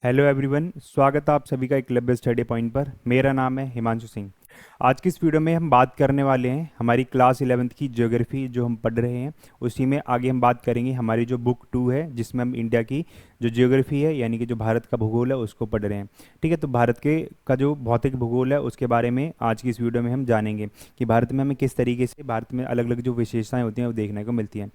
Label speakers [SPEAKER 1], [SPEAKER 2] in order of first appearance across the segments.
[SPEAKER 1] Hello everyone, स्वागत है आप सभी का एकलव्य स्टडी पॉइंट पर। मेरा नाम है हिमांशु सिंह। आज की इस वीडियो में हम बात करने वाले हैं हमारी क्लास 11th की ज्योग्राफी जो हम पढ़ रहे हैं उसी में आगे हम बात करेंगे हमारी जो बुक 2 है जिसमें हम इंडिया की जो ज्योग्राफी है यानी कि जो भारत का भूगोल है उसको पढ़ रहे हैं। ठीक है, तो भारत के का जो भौतिक भूगोल है उसके बारे में आज की इस वीडियो में हम जानेंगे कि भारत में हमें किस तरीके से भारत में अलग अलग जो विशेषताएं होती हैं वो देखने को मिलती हैं।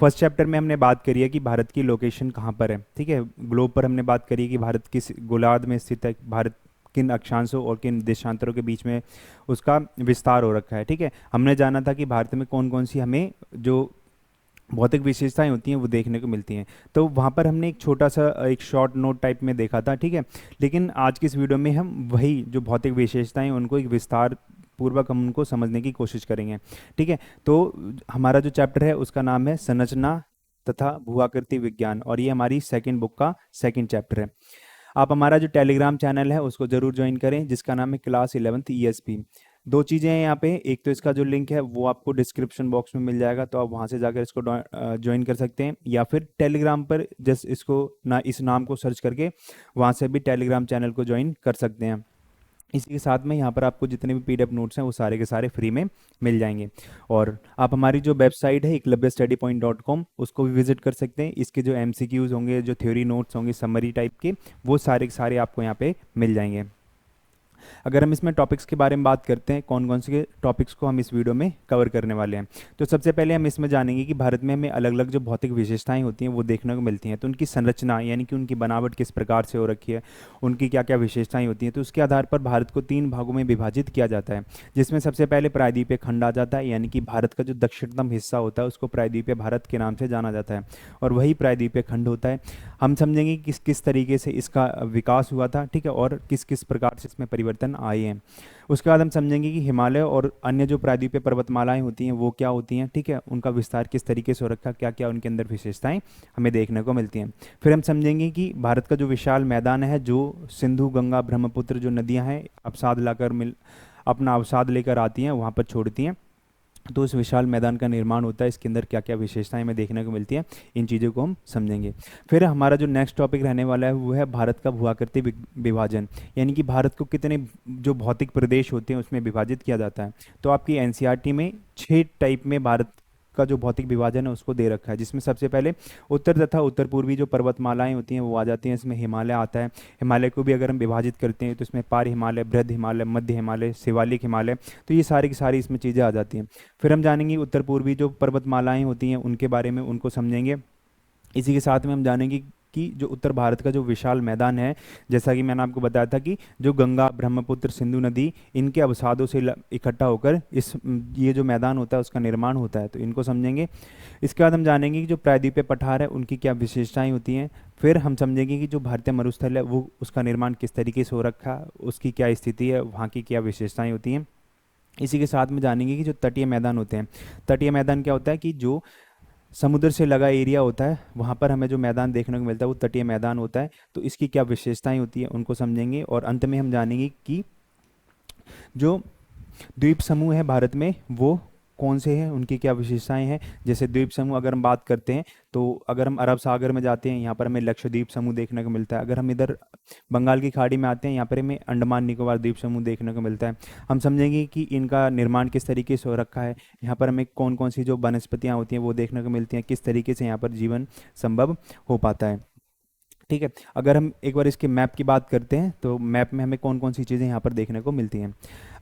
[SPEAKER 1] फर्स्ट चैप्टर में हमने बात करी है कि भारत की लोकेशन कहाँ पर है। ठीक है, ग्लोब पर हमने बात करी है कि भारत किस गोलार्ध में स्थित है, भारत किन अक्षांशों और किन देशांतरों के बीच में उसका विस्तार हो रखा है। ठीक है, हमने जाना था कि भारत में कौन कौन सी हमें जो भौतिक विशेषताएं होती हैं वो देखने को मिलती हैं। तो वहाँ पर हमने एक छोटा सा एक शॉर्ट नोट टाइप में देखा था। ठीक है, लेकिन आज की इस वीडियो में हम वही जो भौतिक विशेषताएं उनको एक विस्तार पूर्वक हम उनको समझने की कोशिश करेंगे। ठीक है, तो हमारा जो चैप्टर है उसका नाम है संरचना तथा भूआकृति विज्ञान और ये हमारी सेकंड बुक का सेकंड चैप्टर है। आप हमारा जो टेलीग्राम चैनल है उसको ज़रूर ज्वाइन करें जिसका नाम है क्लास 11th ESP। दो चीज़ें हैं यहाँ पे, एक तो इसका जो लिंक है वो आपको डिस्क्रिप्शन बॉक्स में मिल जाएगा, तो आप वहाँ से जाकर इसको ज्वाइन कर सकते हैं, या फिर टेलीग्राम पर जस्ट इसको ना इस नाम को सर्च करके वहाँ से भी टेलीग्राम चैनल को ज्वाइन कर सकते हैं। इसी के साथ में यहाँ पर आपको जितने भी PDF नोट्स हैं वो सारे के सारे फ्री में मिल जाएंगे। और आप हमारी जो वेबसाइट है eklavyastudypoint.com उसको भी विजिट कर सकते हैं। इसके जो MCQs होंगे, जो थ्योरी नोट्स होंगे समरी टाइप के, वो सारे के सारे आपको यहाँ पे मिल जाएंगे। अगर हम इसमें टॉपिक्स के बारे में बात करते हैं, कौन कौन से टॉपिक्स को हम इस वीडियो में कवर करने वाले हैं, तो सबसे पहले हम इसमें जानेंगे कि भारत में हमें अलग अलग जो भौतिक विशेषताएं होती हैं वो देखने को मिलती हैं, तो उनकी संरचना यानी कि उनकी बनावट किस प्रकार से हो रखी है, उनकी क्या क्या विशेषताएं होती हैं। तो उसके आधार पर भारत को 3 भागों में विभाजित किया जाता है, जिसमें सबसे पहले प्रायद्वीपीय खंड आ जाता है, यानी कि भारत का जो दक्षिणतम हिस्सा होता है उसको प्रायद्वीपीय भारत के नाम से जाना जाता है, और वही प्रायद्वीपीय खंड होता है। हम समझेंगे कि किस किस तरीके से इसका विकास हुआ था। ठीक है, और किस किस प्रकार से इसमें परिवर्तन आए हैं। उसके बाद हम समझेंगे कि हिमालय और अन्य जो प्रायद्वीपीय पर्वतमालाएं होती हैं वो क्या होती हैं। ठीक है, उनका विस्तार किस तरीके से हो रखा, क्या क्या उनके अंदर विशेषताएं हमें देखने को मिलती हैं। फिर हम समझेंगे कि भारत का जो विशाल मैदान है, जो सिंधु गंगा ब्रह्मपुत्र जो नदियां हैं अवसाद लाकर अपना अवसाद लेकर आती हैं वहाँ पर छोड़ती हैं, तो उस विशाल मैदान का निर्माण होता है, इसके अंदर क्या क्या विशेषताएं हमें देखने को मिलती हैं, इन चीज़ों को हम समझेंगे। फिर हमारा जो नेक्स्ट टॉपिक रहने वाला है वो है भारत का भूआकृति विभाजन, यानी कि भारत को कितने जो भौतिक प्रदेश होते हैं उसमें विभाजित किया जाता है। तो आपकी NCERT में 6 टाइप में भारत का जो भौतिक विभाजन है उसको दे रखा है, जिसमें सबसे पहले उत्तर तथा उत्तर पूर्वी जो पर्वतमालाएं होती हैं वो आ जाती हैं। इसमें हिमालय आता है, हिमालय को भी अगर हम विभाजित करते हैं तो इसमें पार हिमालय, बृहद हिमालय, मध्य हिमालय, शिवालिक हिमालय, तो ये सारी की सारी इसमें चीज़ें आ जाती हैं। फिर हम जानेंगे उत्तर पूर्वी जो पर्वतमालाएं होती हैं उनके बारे में, उनको समझेंगे। इसी के साथ में हम जानेंगे कि जो उत्तर भारत का जो विशाल मैदान है, जैसा कि मैंने आपको बताया था कि जो गंगा ब्रह्मपुत्र सिंधु नदी इनके अवसादों से इकट्ठा होकर ये जो मैदान होता है उसका निर्माण होता है, तो इनको समझेंगे। इसके बाद हम जानेंगे कि जो प्रायद्वीपीय पठार है उनकी क्या विशेषताएं होती हैं। फिर हम समझेंगे कि जो भारतीय मरुस्थल है वो उसका निर्माण किस तरीके से हो रखा है, उसकी क्या स्थिति है, वहाँ की क्या विशेषताएं होती हैं। इसी के साथ में जानेंगे कि जो तटीय मैदान होते हैं, तटीय मैदान क्या होता है कि जो समुद्र से लगा एरिया होता है वहाँ पर हमें जो मैदान देखने को मिलता है वो तटीय मैदान होता है, तो इसकी क्या विशेषताएं होती है उनको समझेंगे। और अंत में हम जानेंगे कि जो द्वीप समूह है भारत में वो कौन से हैं, उनकी क्या विशेषताएं हैं। जैसे द्वीप समूह अगर हम बात करते हैं तो अगर हम अरब सागर में जाते हैं यहाँ पर हमें लक्षद्वीप समूह देखने को मिलता है। अगर हम इधर बंगाल की खाड़ी में आते हैं यहाँ पर हमें अंडमान निकोबार द्वीप समूह देखने को मिलता है। हम समझेंगे कि इनका निर्माण किस तरीके से हो रखा है, यहाँ पर हमें कौन कौन सी जो वनस्पतियाँ होती हैं वो देखने को मिलती हैं, किस तरीके से यहाँ पर जीवन संभव हो पाता है। ठीक है, अगर हम एक बार इसके मैप की बात करते हैं तो मैप में हमें कौन कौन सी चीज़ें यहाँ पर देखने को मिलती हैं।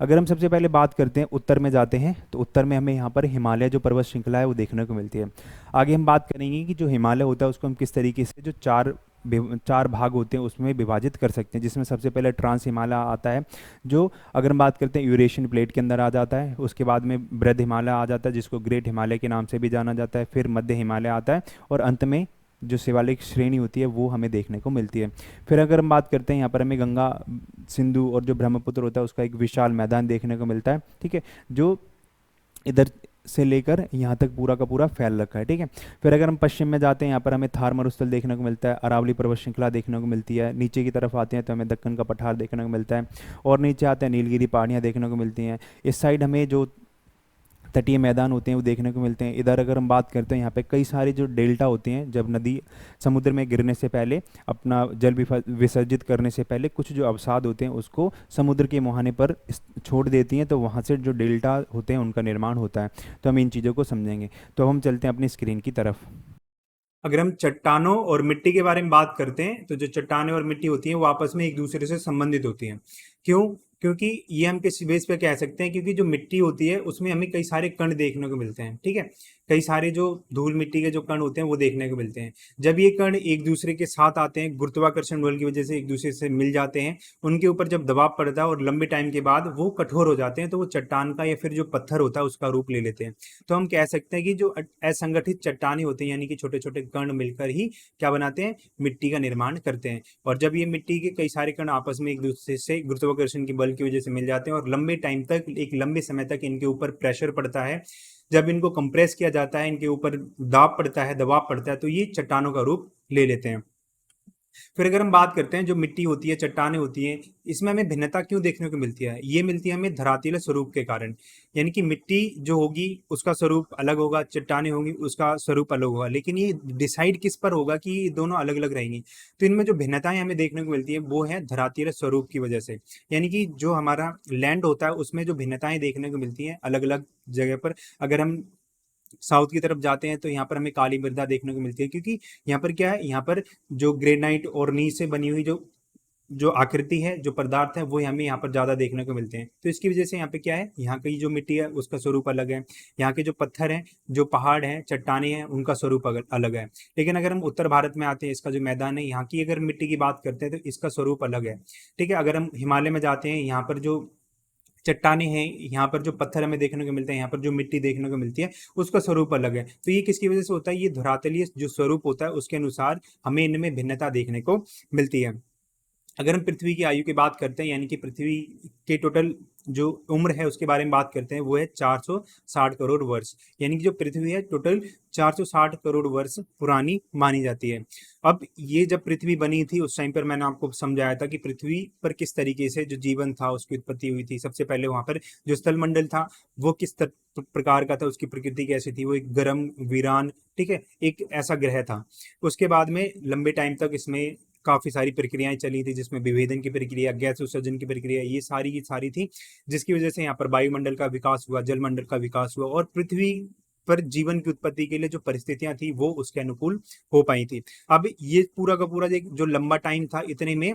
[SPEAKER 1] अगर हम सबसे पहले बात करते हैं उत्तर में जाते हैं तो उत्तर में हमें यहाँ पर हिमालय जो पर्वत श्रृंखला है वो देखने को मिलती है। आगे हम बात करेंगे कि जो हिमालय होता है उसको हम किस तरीके से जो चार भाग होते हैं उसमें विभाजित कर सकते हैं, जिसमें सबसे पहले ट्रांस हिमालय आता है, जो अगर हम बात करते हैं यूरेशियन प्लेट के अंदर आ जाता है। उसके बाद में बृहद हिमालय आ जाता है जिसको ग्रेट हिमालय के नाम से भी जाना जाता है। फिर मध्य हिमालय आता है और अंत में जो शिवालिक श्रेणी होती है वो हमें देखने को मिलती है। फिर अगर हम बात करते हैं यहाँ पर हमें गंगा सिंधु और जो ब्रह्मपुत्र होता है उसका एक विशाल मैदान देखने को मिलता है। ठीक है, जो इधर से लेकर यहाँ तक पूरा का पूरा फैल रखा है। ठीक है, फिर अगर हम पश्चिम में जाते हैं यहाँ पर हमें थार मरुस्थल देखने को मिलता है, अरावली पर्वत श्रृंखला देखने को मिलती है। नीचे की तरफ आते हैं तो हमें दक्कन का पठार देखने को मिलता है, और नीचे आते हैं नीलगिरी पहाड़ियाँ देखने को मिलती हैं। इस साइड हमें जो तटीय मैदान होते हैं वो देखने को मिलते हैं। इधर अगर हम बात करते हैं यहाँ पे कई सारे जो डेल्टा होते हैं, जब नदी समुद्र में गिरने से पहले अपना जल विसर्जित करने से पहले कुछ जो अवसाद होते हैं उसको समुद्र के मुहाने पर छोड़ देती हैं, तो वहाँ से जो डेल्टा होते हैं उनका निर्माण होता है। तो हम इन चीज़ों को समझेंगे। तो हम चलते हैं अपनी स्क्रीन की तरफ। अगर हम चट्टानों और मिट्टी के बारे में बात करते हैं तो जो चट्टानें और मिट्टी होती हैं वो आपस में एक दूसरे से संबंधित होती हैं। क्यों? क्योंकि ये हम किस बेस पे कह सकते हैं, क्योंकि जो मिट्टी होती है उसमें हमें कई सारे कण देखने को मिलते हैं। ठीक है, कई सारे जो धूल मिट्टी के जो कण होते हैं वो देखने को मिलते हैं। जब ये कण एक दूसरे के साथ आते हैं, गुरुत्वाकर्षण बल की वजह से एक दूसरे से मिल जाते हैं, उनके ऊपर जब दबाव पड़ता है और लंबे टाइम के बाद वो कठोर हो जाते हैं, तो वो चट्टान का या फिर जो पत्थर होता है उसका रूप ले लेते हैं। तो हम कह सकते हैं कि जो असंगठित चट्टानें होती हैं, यानी कि छोटे छोटे कण मिलकर ही क्या बनाते हैं, मिट्टी का निर्माण करते हैं। और जब ये मिट्टी के कई सारे कण आपस में एक दूसरे से गुरुत्वाकर्षण की बल की वजह से मिल जाते हैं और लंबे टाइम तक, एक लंबे समय तक इनके ऊपर प्रेशर पड़ता है, जब इनको कंप्रेस किया जाता है, इनके ऊपर दाब पड़ता है, दबाव पड़ता है, तो ये चट्टानों का रूप ले लेते हैं। फिर अगर हम बात करते हैं जो मिट्टी होती है, चट्टानें होती हैं, इसमें हमें भिन्नता क्यों देखने को मिलती है? ये मिलती है हमें धरातीले स्वरूप के कारण। यानी कि मिट्टी जो होगी उसका स्वरूप अलग होगा, चट्टानें होंगी उसका स्वरूप अलग होगा, लेकिन ये डिसाइड किस पर होगा कि ये दोनों अलग अलग रहेंगी? तो इनमें जो भिन्नताएं हमें देखने को मिलती है वो है धरातीले स्वरूप की वजह से। यानी कि जो हमारा लैंड होता है उसमें जो भिन्नताएं देखने को मिलती हैं अलग अलग जगह पर। अगर हम साउथ की तरफ जाते हैं तो यहाँ पर हमें काली मृदा देखने को मिलती है, क्योंकि यहाँ पर क्या है, यहाँ पर जो ग्रेनाइट और नीच से बनी हुई जो जो आकृति है, जो पदार्थ है, वो हमें यहाँ पर ज्यादा देखने को मिलते हैं। तो इसकी वजह से यहाँ पे क्या है, यहाँ की जो मिट्टी है उसका स्वरूप अलग है, यहाँ के जो पत्थर हैं, जो पहाड़ हैं, चट्टाने हैं, उनका स्वरूप अलग है। लेकिन अगर हम उत्तर भारत में आते हैं, इसका जो मैदान है यहाँ की अगर मिट्टी की बात करते हैं तो इसका स्वरूप अलग है। ठीक है, अगर हम हिमालय में जाते हैं, यहाँ पर जो चट्टाने हैं, यहाँ पर जो पत्थर हमें देखने को मिलते हैं, यहाँ पर जो मिट्टी देखने को मिलती है उसका स्वरूप अलग है। तो ये किसकी वजह से होता है? ये धरातलीय जो स्वरूप होता है उसके अनुसार हमें इनमें भिन्नता देखने को मिलती है। अगर हम पृथ्वी की आयु की बात करते हैं, यानी कि पृथ्वी के टोटल जो उम्र है उसके बारे में बात करते हैं, वो है 460 करोड़ वर्ष। यानी कि जो पृथ्वी है टोटल 460 करोड़ वर्ष पुरानी मानी जाती है। अब ये जब पृथ्वी बनी थी उस टाइम पर मैंने आपको समझाया था कि पृथ्वी पर किस तरीके से जो जीवन था उसकी उत्पत्ति हुई थी। सबसे पहले वहां पर जो स्थलमंडल था वो किस प्रकार का था, उसकी प्रकृति कैसी थी, वो एक गर्म वीरान, ठीक है, एक ऐसा ग्रह था। उसके बाद में लंबे टाइम तक इसमें काफी सारी प्रक्रियाएं चली थी, जिसमें विभेदन की प्रक्रिया, गैस उत्सर्जन की प्रक्रिया, ये सारी की सारी थी, जिसकी वजह से यहाँ पर वायुमंडल का विकास हुआ, जलमंडल का विकास हुआ और पृथ्वी पर जीवन की उत्पत्ति के लिए जो परिस्थितियां थी वो उसके अनुकूल हो पाई थी। अब ये पूरा का पूरा जो लंबा टाइम था, इतने में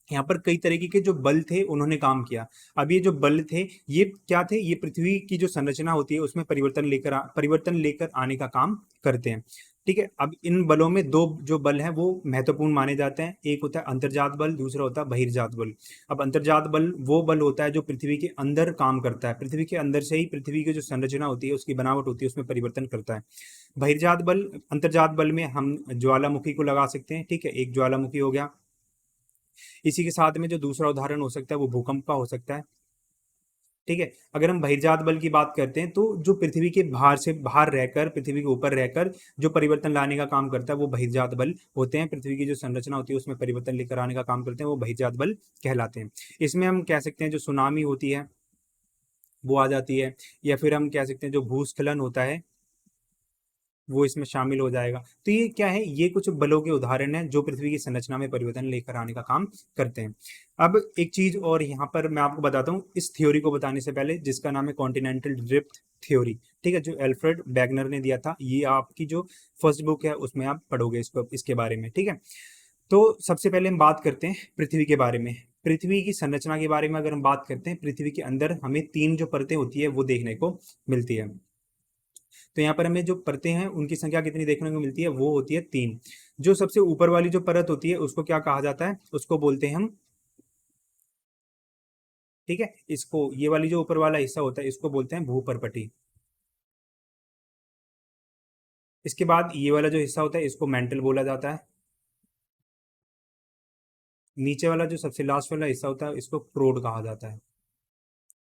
[SPEAKER 1] यहाँ पर कई तरीके के जो बल थे उन्होंने काम किया। अब ये जो बल थे ये क्या थे? ये पृथ्वी की जो संरचना होती है उसमें परिवर्तन लेकर आने का काम करते हैं। ठीक है, अब इन बलों में दो जो बल हैं वो महत्वपूर्ण माने जाते हैं। एक होता है अंतर्जात बल, दूसरा होता है बहिर्जात बल। अब अंतर्जात बल वो बल होता है जो पृथ्वी के अंदर काम करता है, पृथ्वी के अंदर से ही पृथ्वी की जो संरचना होती है उसकी बनावट होती है उसमें परिवर्तन करता है। बहिर्जात बल, अंतर्जात बल में हम ज्वालामुखी को लगा सकते हैं। ठीक है, एक ज्वालामुखी हो गया। इसी के साथ में जो दूसरा उदाहरण हो सकता है वो भूकंप का हो सकता है। ठीक है, अगर हम बहिर्जात बल की बात करते हैं तो जो पृथ्वी के बाहर से बाहर रहकर, पृथ्वी के ऊपर रहकर जो परिवर्तन लाने का काम करता है वो बहिर्जात बल होते हैं। पृथ्वी की जो संरचना होती है उसमें परिवर्तन लेकर आने का काम करते हैं, वो बहिर्जात बल कहलाते हैं। इसमें हम कह सकते हैं जो सुनामी होती है वो आ जाती है, या फिर हम कह सकते हैं जो भूस्खलन होता है वो इसमें शामिल हो जाएगा। तो ये क्या है? ये कुछ बलों के उदाहरण हैं जो पृथ्वी की संरचना में परिवर्तन लेकर आने का काम करते हैं। अब एक चीज और यहाँ पर मैं आपको बताता हूँ इस थ्योरी को बताने से पहले, जिसका नाम है कॉन्टिनेंटल ड्रिफ्ट थ्योरी। ठीक है, जो एल्फ्रेड बैगनर ने दिया था, ये आपकी जो फर्स्ट बुक है उसमें आप पढ़ोगे इसको, इसके बारे में। ठीक है, तो सबसे पहले हम बात करते हैं पृथ्वी के बारे में। पृथ्वी की संरचना के बारे में अगर हम बात करते हैं, पृथ्वी के अंदर हमें तीन जो परतें होती है वो देखने को मिलती है। तो यहाँ पर हमें जो परतें हैं उनकी संख्या कितनी देखने को मिलती है? वो होती है 3। जो सबसे ऊपर वाली जो परत होती है उसको क्या कहा जाता है? उसको बोलते हैं हम, ठीक है, इसको, ये वाली जो ऊपर वाला हिस्सा होता है इसको बोलते हैं भूपर्पटी। इसके बाद ये वाला जो हिस्सा होता है इसको मेंटल बोला जाता है। नीचे वाला जो सबसे लास्ट वाला हिस्सा होता है इसको क्रोड कहा जाता है।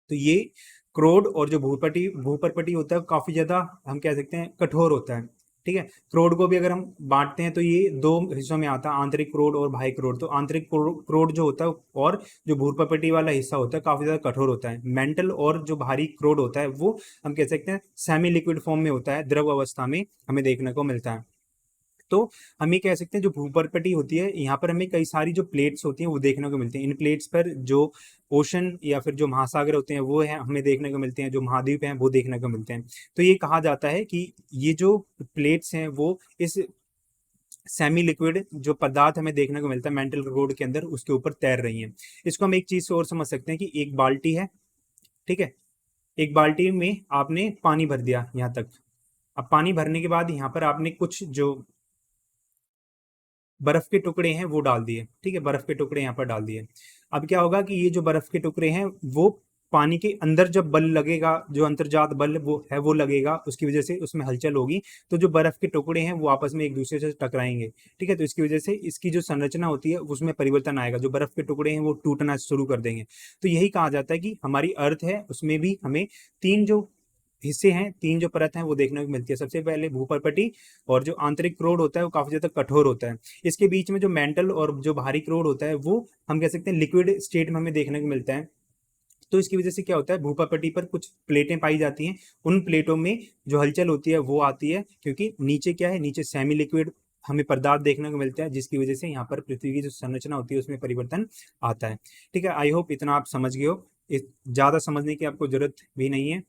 [SPEAKER 1] तो ये क्रोड और जो भूपर्पटी भूपर्पटी होता है काफी ज्यादा, हम कह सकते हैं, कठोर होता है। ठीक है। क्रोड को भी अगर हम बांटते हैं तो ये दो हिस्सों में आता है, आंतरिक क्रोड और बाह्य क्रोड। तो आंतरिक क्रोड जो होता है और जो भूप्रपटी वाला हिस्सा होता है काफी ज्यादा कठोर होता है। मेंटल और जो बाहरी क्रोड होता है वो हम कह सकते हैं सेमी लिक्विड फॉर्म में होता है, द्रव अवस्था में हमें देखने को मिलता है। तो हम ये कह सकते हैं जो भूपर्पटी होती है यहाँ पर हमें कई सारी जो प्लेट्स होती हैं वो देखने को मिलती हैं। इन प्लेट्स पर जो ओशन या फिर जो महासागर होते हैं वो है हमें देखने को मिलते हैं, जो महाद्वीप हैं वो देखने को मिलते हैं। तो ये कहा जाता है कि ये जो प्लेट्स हैं वो इस सेमी लिक्विड जो पदार्थ हमें देखने को मिलता है मेंटल रोड के अंदर उसके ऊपर तैर रही हैं। इसको हम एक चीज से और समझ सकते हैं कि एक बाल्टी है, ठीक है। एक बाल्टी में आपने पानी भर दिया यहाँ तक। अब पानी भरने के बाद यहाँ पर आपने कुछ जो बर्फ के टुकड़े हैं वो डाल दिए, ठीक है, बर्फ के टुकड़े यहाँ पर डाल दिए। अब क्या होगा कि ये जो बर्फ के टुकड़े हैं वो पानी के अंदर जब बल लगेगा, जो अंतर्जात बल वो लगेगा, उसकी वजह से उसमें हलचल होगी। तो जो बर्फ के टुकड़े हैं वो आपस में एक दूसरे से टकराएंगे, ठीक है। तो इसकी वजह से इसकी जो संरचना होती है उसमें परिवर्तन आएगा, जो बर्फ के टुकड़े हैं वो टूटना शुरू कर देंगे। तो यही कहा जाता है कि हमारी अर्थ है उसमें भी हमें तीन जो हिस्से हैं, तीन जो परत हैं वो देखने को मिलती है। सबसे पहले भूपर्पटी और जो आंतरिक क्रोड होता है वो काफी ज्यादा कठोर होता है। इसके बीच में जो मेंटल और जो बाहरी क्रोड होता है वो हम कह सकते हैं लिक्विड स्टेट में हमें देखने को मिलता है। तो इसकी वजह से क्या होता है, भूपर्पटी पर कुछ प्लेटें पाई जाती हैं, उन प्लेटों में जो हलचल होती है वो आती है, क्योंकि नीचे क्या है, नीचे सेमी लिक्विड हमें पदार्थ देखने को मिलता है, जिसकी वजह से यहाँ पर पृथ्वी की जो संरचना होती है उसमें परिवर्तन आता है। ठीक है, आई होप इतना आप समझ गए हो। ज्यादा समझने की आपको जरूरत भी नहीं है,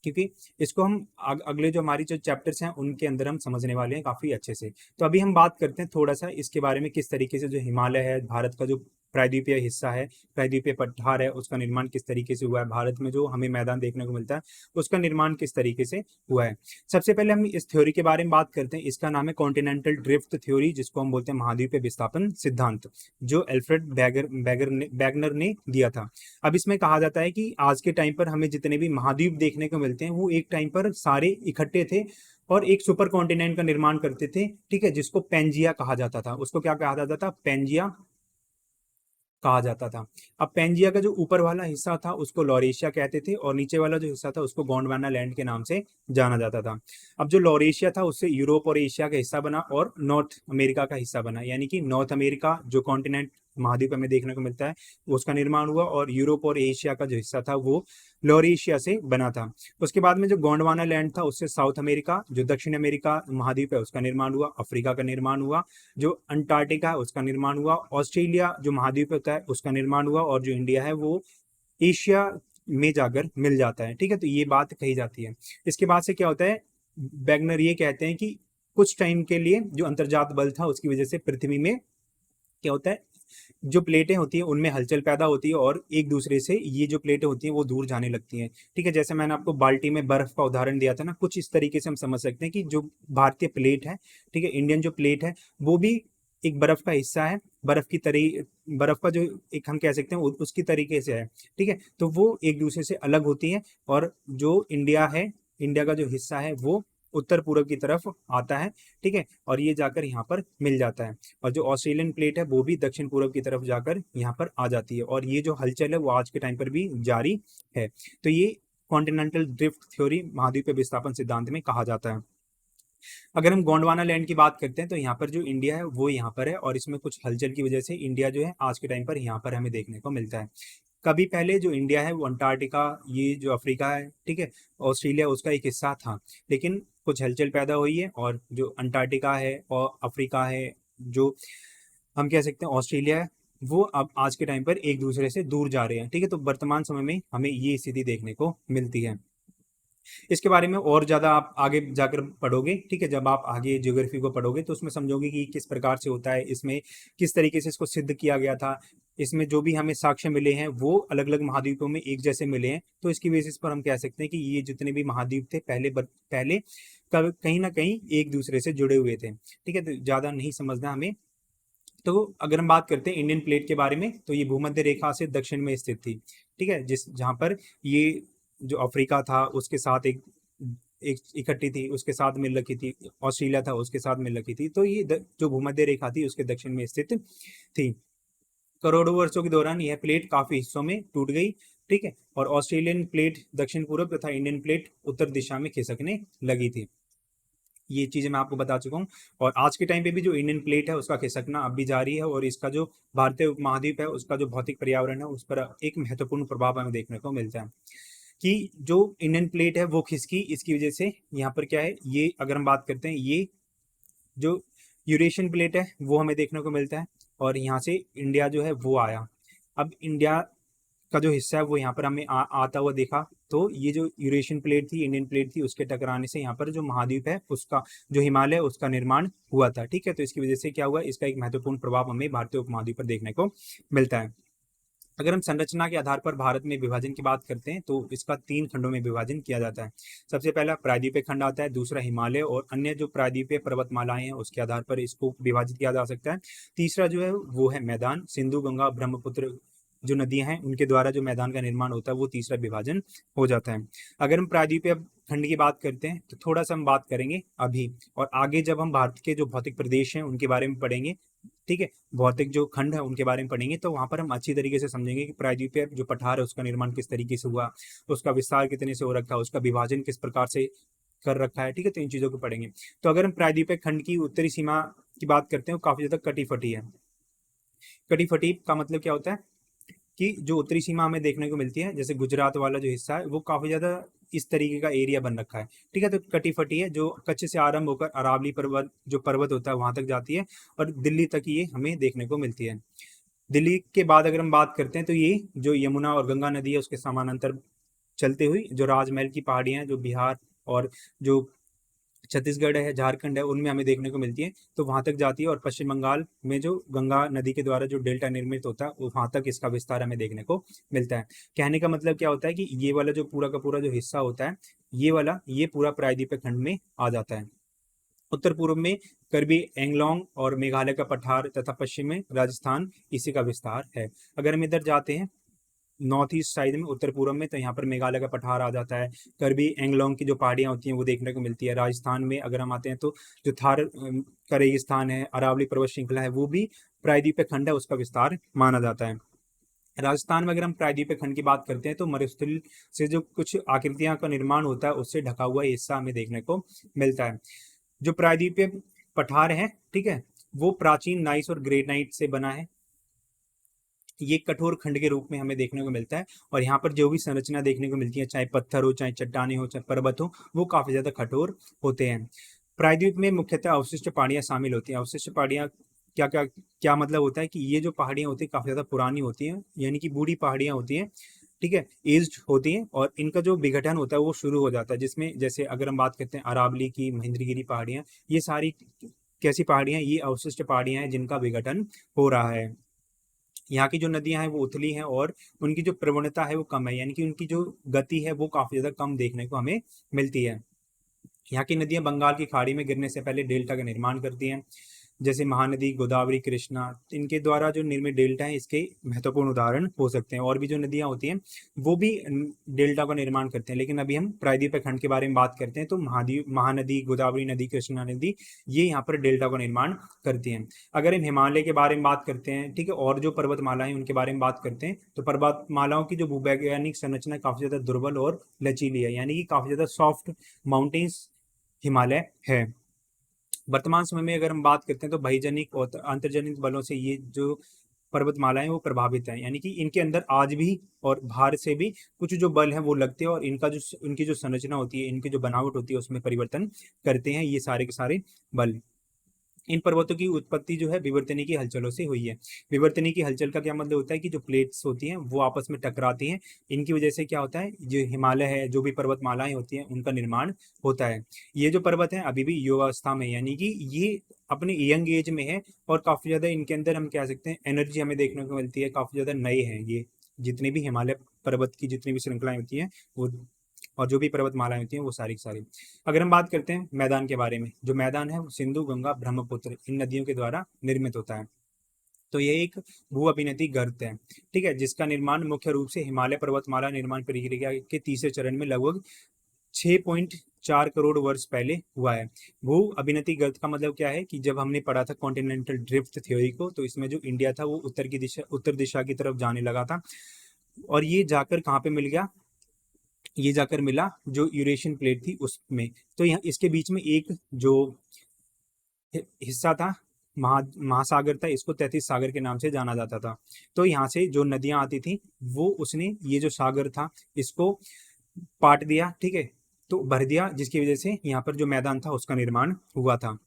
[SPEAKER 1] क्योंकि इसको हम अगले जो हमारी जो चैप्टर्स हैं उनके अंदर हम समझने वाले हैं काफी अच्छे से। तो अभी हम बात करते हैं थोड़ा सा इसके बारे में, किस तरीके से जो हिमालय है, भारत का जो प्रायद्वीपीय हिस्सा है, प्रायद्वीपीय पठार है, उसका निर्माण किस तरीके से हुआ है, भारत में जो हमें मैदान देखने को मिलता है उसका निर्माण किस तरीके से हुआ है। सबसे पहले हम इस थ्योरी के बारे में बात करते हैं। इसका नाम है कॉन्टिनेंटल ड्रिफ्ट थ्योरी, जिसको हम बोलते हैं महाद्वीपीय विस्थापन सिद्धांत, जो एल्फ्रेड बैगनर ने दिया था। अब इसमें कहा जाता है कि आज के टाइम पर हमें जितने भी महाद्वीप देखने को मिलते हैं वो एक टाइम पर सारे इकट्ठे थे और एक सुपर कॉन्टिनेंट का निर्माण करते थे, ठीक है, जिसको पेंजिया कहा जाता था। उसको क्या कहा जाता था, पेंजिया कहा जाता था। अब पेंजिया का जो ऊपर वाला हिस्सा था उसको लॉरेशिया कहते थे और नीचे वाला जो हिस्सा था उसको गोंडवाना लैंड के नाम से जाना जाता था। अब जो लॉरेशिया था उससे यूरोप और एशिया का हिस्सा बना और नॉर्थ अमेरिका का हिस्सा बना, यानी कि नॉर्थ अमेरिका जो कॉन्टिनेंट महाद्वीप हमें देखने को मिलता है उसका निर्माण हुआ और यूरोप और एशिया का जो हिस्सा था वो लॉरेशिया से बना था। उसके बाद में जो गोंडवाना लैंड था उससे साउथ अमेरिका जो दक्षिण अमेरिका महाद्वीप है उसका निर्माण हुआ, अफ्रीका का निर्माण हुआ, जो अंटार्कटिका है उसका निर्माण हुआ, ऑस्ट्रेलिया जो महाद्वीप होता है उसका निर्माण हुआ और जो इंडिया है वो एशिया में जाकर मिल जाता है। ठीक है, तो ये बात कही जाती है। इसके बाद से क्या होता है, बैगनर ये कहते हैं कि कुछ टाइम के लिए जो अंतर्जात बल था उसकी वजह से पृथ्वी में क्या होता है, जो प्लेटें होती हैं उनमें हलचल पैदा होती है और एक दूसरे से ये जो प्लेटें होती हैं वो दूर जाने लगती हैं। ठीक है, जैसे मैंने आपको बाल्टी में बर्फ का उदाहरण दिया था ना, कुछ इस तरीके से हम समझ सकते हैं कि जो भारतीय प्लेट है, ठीक है, इंडियन जो प्लेट है वो भी एक बर्फ का हिस्सा है, बर्फ का जो एक हम कह सकते हैं उसकी तरीके से है। ठीक है, तो वो एक दूसरे से अलग होती है और जो इंडिया है, इंडिया का जो हिस्सा है वो उत्तर पूर्व की तरफ आता है। ठीक है, और ये जाकर यहाँ पर मिल जाता है और जो ऑस्ट्रेलियन प्लेट है वो भी दक्षिण पूर्व की तरफ जाकर यहाँ पर आ जाती है और ये जो हलचल है वो आज के टाइम पर भी जारी है। तो ये कॉन्टिनेंटल ड्रिफ्ट थ्योरी महाद्वीपीय विस्थापन सिद्धांत में कहा जाता है। अगर हम गोंडवाना लैंड की बात करते हैं तो यहाँ पर जो इंडिया है वो यहाँ पर है और इसमें कुछ हलचल की वजह से इंडिया जो है आज के टाइम पर यहाँ पर हमें देखने को मिलता है। कभी पहले जो इंडिया है वो अंटार्कटिका, ये जो अफ्रीका है, ठीक है, ऑस्ट्रेलिया उसका एक हिस्सा था, लेकिन कुछ हलचल पैदा हुई है और जो अंटार्कटिका है और अफ्रीका है, जो हम कह सकते हैं ऑस्ट्रेलिया है, वो अब आज के टाइम पर एक दूसरे से दूर जा रहे हैं। ठीक है, तो वर्तमान समय में हमें ये स्थिति देखने को मिलती है। इसके बारे में और ज़्यादा आप आगे जाकर पढ़ोगे, ठीक है, जब आप आगे ज्योग्राफी को पढ़ोगे तो उसमें समझोगे कि किस प्रकार से होता है, इसमें किस तरीके से इसको सिद्ध किया गया था, इसमें जो भी हमें साक्ष्य मिले हैं वो अलग अलग महाद्वीपों में एक जैसे मिले हैं। तो इसकी बेसिस पर हम कह सकते हैं कि ये जितने भी महाद्वीप थे पहले कहीं ना कहीं एक दूसरे से जुड़े हुए थे। ठीक है, तो ज़्यादा नहीं समझना हमें। तो अगर हम बात करते हैं इंडियन प्लेट के बारे में तो ये भूमध्य रेखा से दक्षिण में स्थित थी। ठीक है, जिस जहाँ पर ये जो अफ्रीका था उसके साथ एक एक इकट्ठी थी, उसके साथ मिल रखी थी, ऑस्ट्रेलिया था उसके साथ मिल रखी थी, तो ये जो भूमध्य रेखा थी उसके दक्षिण में स्थित थी। करोड़ों वर्षों के दौरान यह प्लेट काफी हिस्सों में टूट गई। ठीक है, और ऑस्ट्रेलियन प्लेट दक्षिण पूर्व तथा इंडियन प्लेट उत्तर दिशा में खिसकने लगी थी। ये चीज़ें मैं आपको बता चुका हूँ। और आज के टाइम पे भी जो इंडियन प्लेट है उसका खिसकना अब भी जारी है, और इसका जो भारतीय उपमहाद्वीप है उसका जो भौतिक पर्यावरण है उस पर एक महत्वपूर्ण प्रभाव हमें देखने को मिलता है। कि जो इंडियन प्लेट है वो खिसकी, इसकी वजह से यहाँ पर क्या है, ये अगर हम बात करते हैं, ये जो यूरेशियन प्लेट है वो हमें देखने को मिलता है, और यहाँ से इंडिया जो है वो आया। अब इंडिया का जो हिस्सा है वो यहाँ पर हमें आता हुआ देखा, तो ये जो यूरेशियन प्लेट थी, इंडियन प्लेट थी, उसके टकराने से यहाँ पर जो महाद्वीप है उसका जो हिमालय उसका निर्माण हुआ था। ठीक है, तो इसकी वजह से क्या हुआ, इसका एक महत्वपूर्ण प्रभाव हमें भारतीय उपमहाद्वीप पर देखने को मिलता है। अगर हम संरचना के आधार पर भारत में विभाजन की बात करते हैं तो इसका 3 खंडों में विभाजन किया जाता है। सबसे पहला प्रायद्वीपीय खंड आता है, दूसरा हिमालय और अन्य जो प्रायद्वीपीय पर्वतमालाएं हैं उसके आधार पर इसको विभाजित किया जा सकता है। तीसरा जो है वो है मैदान, सिंधु गंगा ब्रह्मपुत्र जो नदियां हैं उनके द्वारा जो मैदान का निर्माण होता है वो तीसरा विभाजन हो जाता है। अगर हम प्रायद्वीपीय खंड की बात करते हैं तो थोड़ा सा हम बात करेंगे अभी, और आगे जब हम भारत के जो भौतिक प्रदेश हैं उनके बारे में पढ़ेंगे, ठीक है, भौतिक जो खंड है उनके बारे में पढ़ेंगे, तो वहां पर हम अच्छी तरीके से समझेंगे कि प्रायद्वीपीय जो पठार है उसका निर्माण किस तरीके से हुआ, उसका विस्तार कितने से हो रखा है, उसका विभाजन किस प्रकार से कर रखा है। ठीक है, तो इन चीजों को पढ़ेंगे। तो अगर हम प्रायद्वीपीय खंड की उत्तरी सीमा की बात करते हैं वो काफी ज्यादा कटी फटी है। कटी फटी का मतलब क्या होता है कि जो उत्तरी सीमा हमें देखने को मिलती है, जैसे गुजरात वाला जो हिस्सा है वो काफी ज्यादा इस तरीके का एरिया बन रखा है। ठीक है, तो कटी फटी है जो कच्छ से आरंभ होकर अरावली पर्वत जो पर्वत होता है वहां तक जाती है, और दिल्ली तक ये हमें देखने को मिलती है। दिल्ली के बाद अगर हम बात करते हैं तो ये जो यमुना और गंगा नदी है उसके समानांतर चलते हुई जो राजमहल की पहाड़ियां हैं जो बिहार और जो छत्तीसगढ़ है, झारखंड है, उनमें हमें देखने को मिलती है, तो वहां तक जाती है। और पश्चिम बंगाल में जो गंगा नदी के द्वारा जो डेल्टा निर्मित होता है वहां तक इसका विस्तार हमें देखने को मिलता है। कहने का मतलब क्या होता है कि ये वाला जो पूरा का पूरा जो हिस्सा होता है, ये पूरा प्रायद्वीपीय खंड में आ जाता है। उत्तर पूर्व में करबी एंगलोंग और मेघालय का पठार तथा पश्चिम में राजस्थान, इसी का विस्तार है। अगर हम इधर जाते हैं नॉर्थ ईस्ट साइड में, उत्तर पूर्व में, तो यहाँ पर मेघालय का पठार आ जाता है। करबी एंगलोंग की जो पहाड़ियाँ होती हैं वो देखने को मिलती है। राजस्थान में अगर हम आते हैं तो जो थार का रेगिस्तान है, अरावली पर्वत श्रृंखला है, वो भी प्रायद्वीपीय खंड है, उसका विस्तार माना जाता है। राजस्थान में अगर हम प्रायद्वीपीय खंड की बात करते हैं तो मरुस्थल से जो कुछ आकृतियां का निर्माण होता है उससे ढका हुआ हिस्सा हमें देखने को मिलता है। जो प्रायद्वीपीय पठार है, ठीक है, वो प्राचीन नाइस और ग्रेनाइट से बना है। ये कठोर खंड के रूप में हमें देखने को मिलता है, और यहाँ पर जो भी संरचना देखने को मिलती है, चाहे पत्थर हो, चाहे चट्टाने हो, चाहे पर्वत हो, वो काफी ज्यादा कठोर होते हैं। प्रायद्वीप में मुख्यतः अवशिष्ट पहाड़ियां शामिल होती हैं। अवशिष्ट पहाड़ियां क्या क्या क्या मतलब होता है कि ये जो पहाड़ियां होती हैं काफी ज्यादा पुरानी होती हैं, यानी कि बूढ़ी पहाड़ियां होती हैं, ठीक है, एज्ड होती हैं, और इनका जो विघटन होता है वो शुरू हो जाता है, जिसमें जैसे अगर हम बात करते हैं अरावली की, महेंद्रगिरी पहाड़ियां, ये सारी कैसी पहाड़ियां, ये अवशिष्ट पहाड़ियां हैं जिनका विघटन हो रहा है। यहाँ की जो नदियां हैं वो उथली हैं, और उनकी जो प्रवणता है वो कम है, यानी कि उनकी जो गति है वो काफी ज्यादा कम देखने को हमें मिलती है। यहाँ की नदियां बंगाल की खाड़ी में गिरने से पहले डेल्टा का निर्माण करती हैं, जैसे महानदी, गोदावरी, कृष्णा, इनके द्वारा जो निर्मित डेल्टा है इसके महत्वपूर्ण उदाहरण हो सकते हैं। और भी जो नदियां होती हैं वो भी डेल्टा का निर्माण करते हैं, लेकिन अभी हम प्रायद्वीपीय खंड के बारे में बात करते हैं, तो महानदी, गोदावरी नदी, कृष्णा नदी, ये यहाँ पर डेल्टा का निर्माण करती हैं। अगर हम हिमालय के बारे में बात करते हैं, ठीक है, और जो पर्वतमालाएं उनके बारे में बात करते हैं, तो पर्वतमालाओं की जो भूवैज्ञानिक संरचना काफी ज्यादा दुर्बल और लचीली है, यानी कि काफी ज्यादा सॉफ्ट माउंटेन्स हिमालय है। वर्तमान समय में अगर हम बात करते हैं तो भूजनिक और अंतर्जनित बलों से ये जो पर्वतमालाएं वो प्रभावित हैं, यानी कि इनके अंदर आज भी और बाहर से भी कुछ जो बल है वो लगते हैं, और इनका जो इनकी जो संरचना होती है, इनकी जो बनावट होती है उसमें परिवर्तन करते हैं ये सारे के सारे बल। इन पर्वतों की उत्पत्ति जो है विवर्तनिकी हलचलों से हुई है। विवर्तनिकी हलचल का क्या मतलब होता है कि जो प्लेट्स होती हैं वो आपस में टकराती हैं, इनकी वजह से क्या होता है, जो हिमालय है, जो भी पर्वतमालाएं होती हैं उनका निर्माण होता है। ये जो पर्वत है अभी भी युवावस्था में, यानी कि ये अपने यंग एज में है, और काफी ज्यादा इनके अंदर हम कह सकते हैं एनर्जी हमें देखने को मिलती है, काफी ज्यादा नए हैं ये, जितने भी हिमालय पर्वत की जितनी भी श्रृंखलाएं होती हैं वो, और जो भी पर्वतमालाएं होती हैं वो सारी की सारी। अगर हम बात करते हैं मैदान के बारे में, जो मैदान है वो सिंधु, गंगा, ब्रह्मपुत्र इन नदियों के द्वारा निर्मित होता है। तो ये एक भू अभिनति गर्त है, ठीक है, जिसका निर्माण मुख्य रूप से हिमालय पर्वतमाला निर्माण प्रक्रिया के तीसरे चरण में लगभग 6.4 करोड़ वर्ष पहले हुआ है। भू अभिनति गर्त का मतलब क्या है कि जब हमने पढ़ा था कॉन्टिनेंटल ड्रिफ्ट थ्योरी को, तो इसमें जो इंडिया था वो उत्तर दिशा की तरफ जाने लगा था, और ये जाकर कहाँ पे मिल गया, ये जाकर मिला जो यूरेशियन प्लेट थी उसमें। तो यहाँ इसके बीच में एक जो हिस्सा था, महासागर था, इसको 33 सागर के नाम से जाना जाता था। तो यहाँ से जो नदियां आती थी वो उसने ये जो सागर था इसको पाट दिया, ठीक है, तो भर दिया, जिसकी वजह से यहाँ पर जो मैदान था उसका निर्माण हुआ था।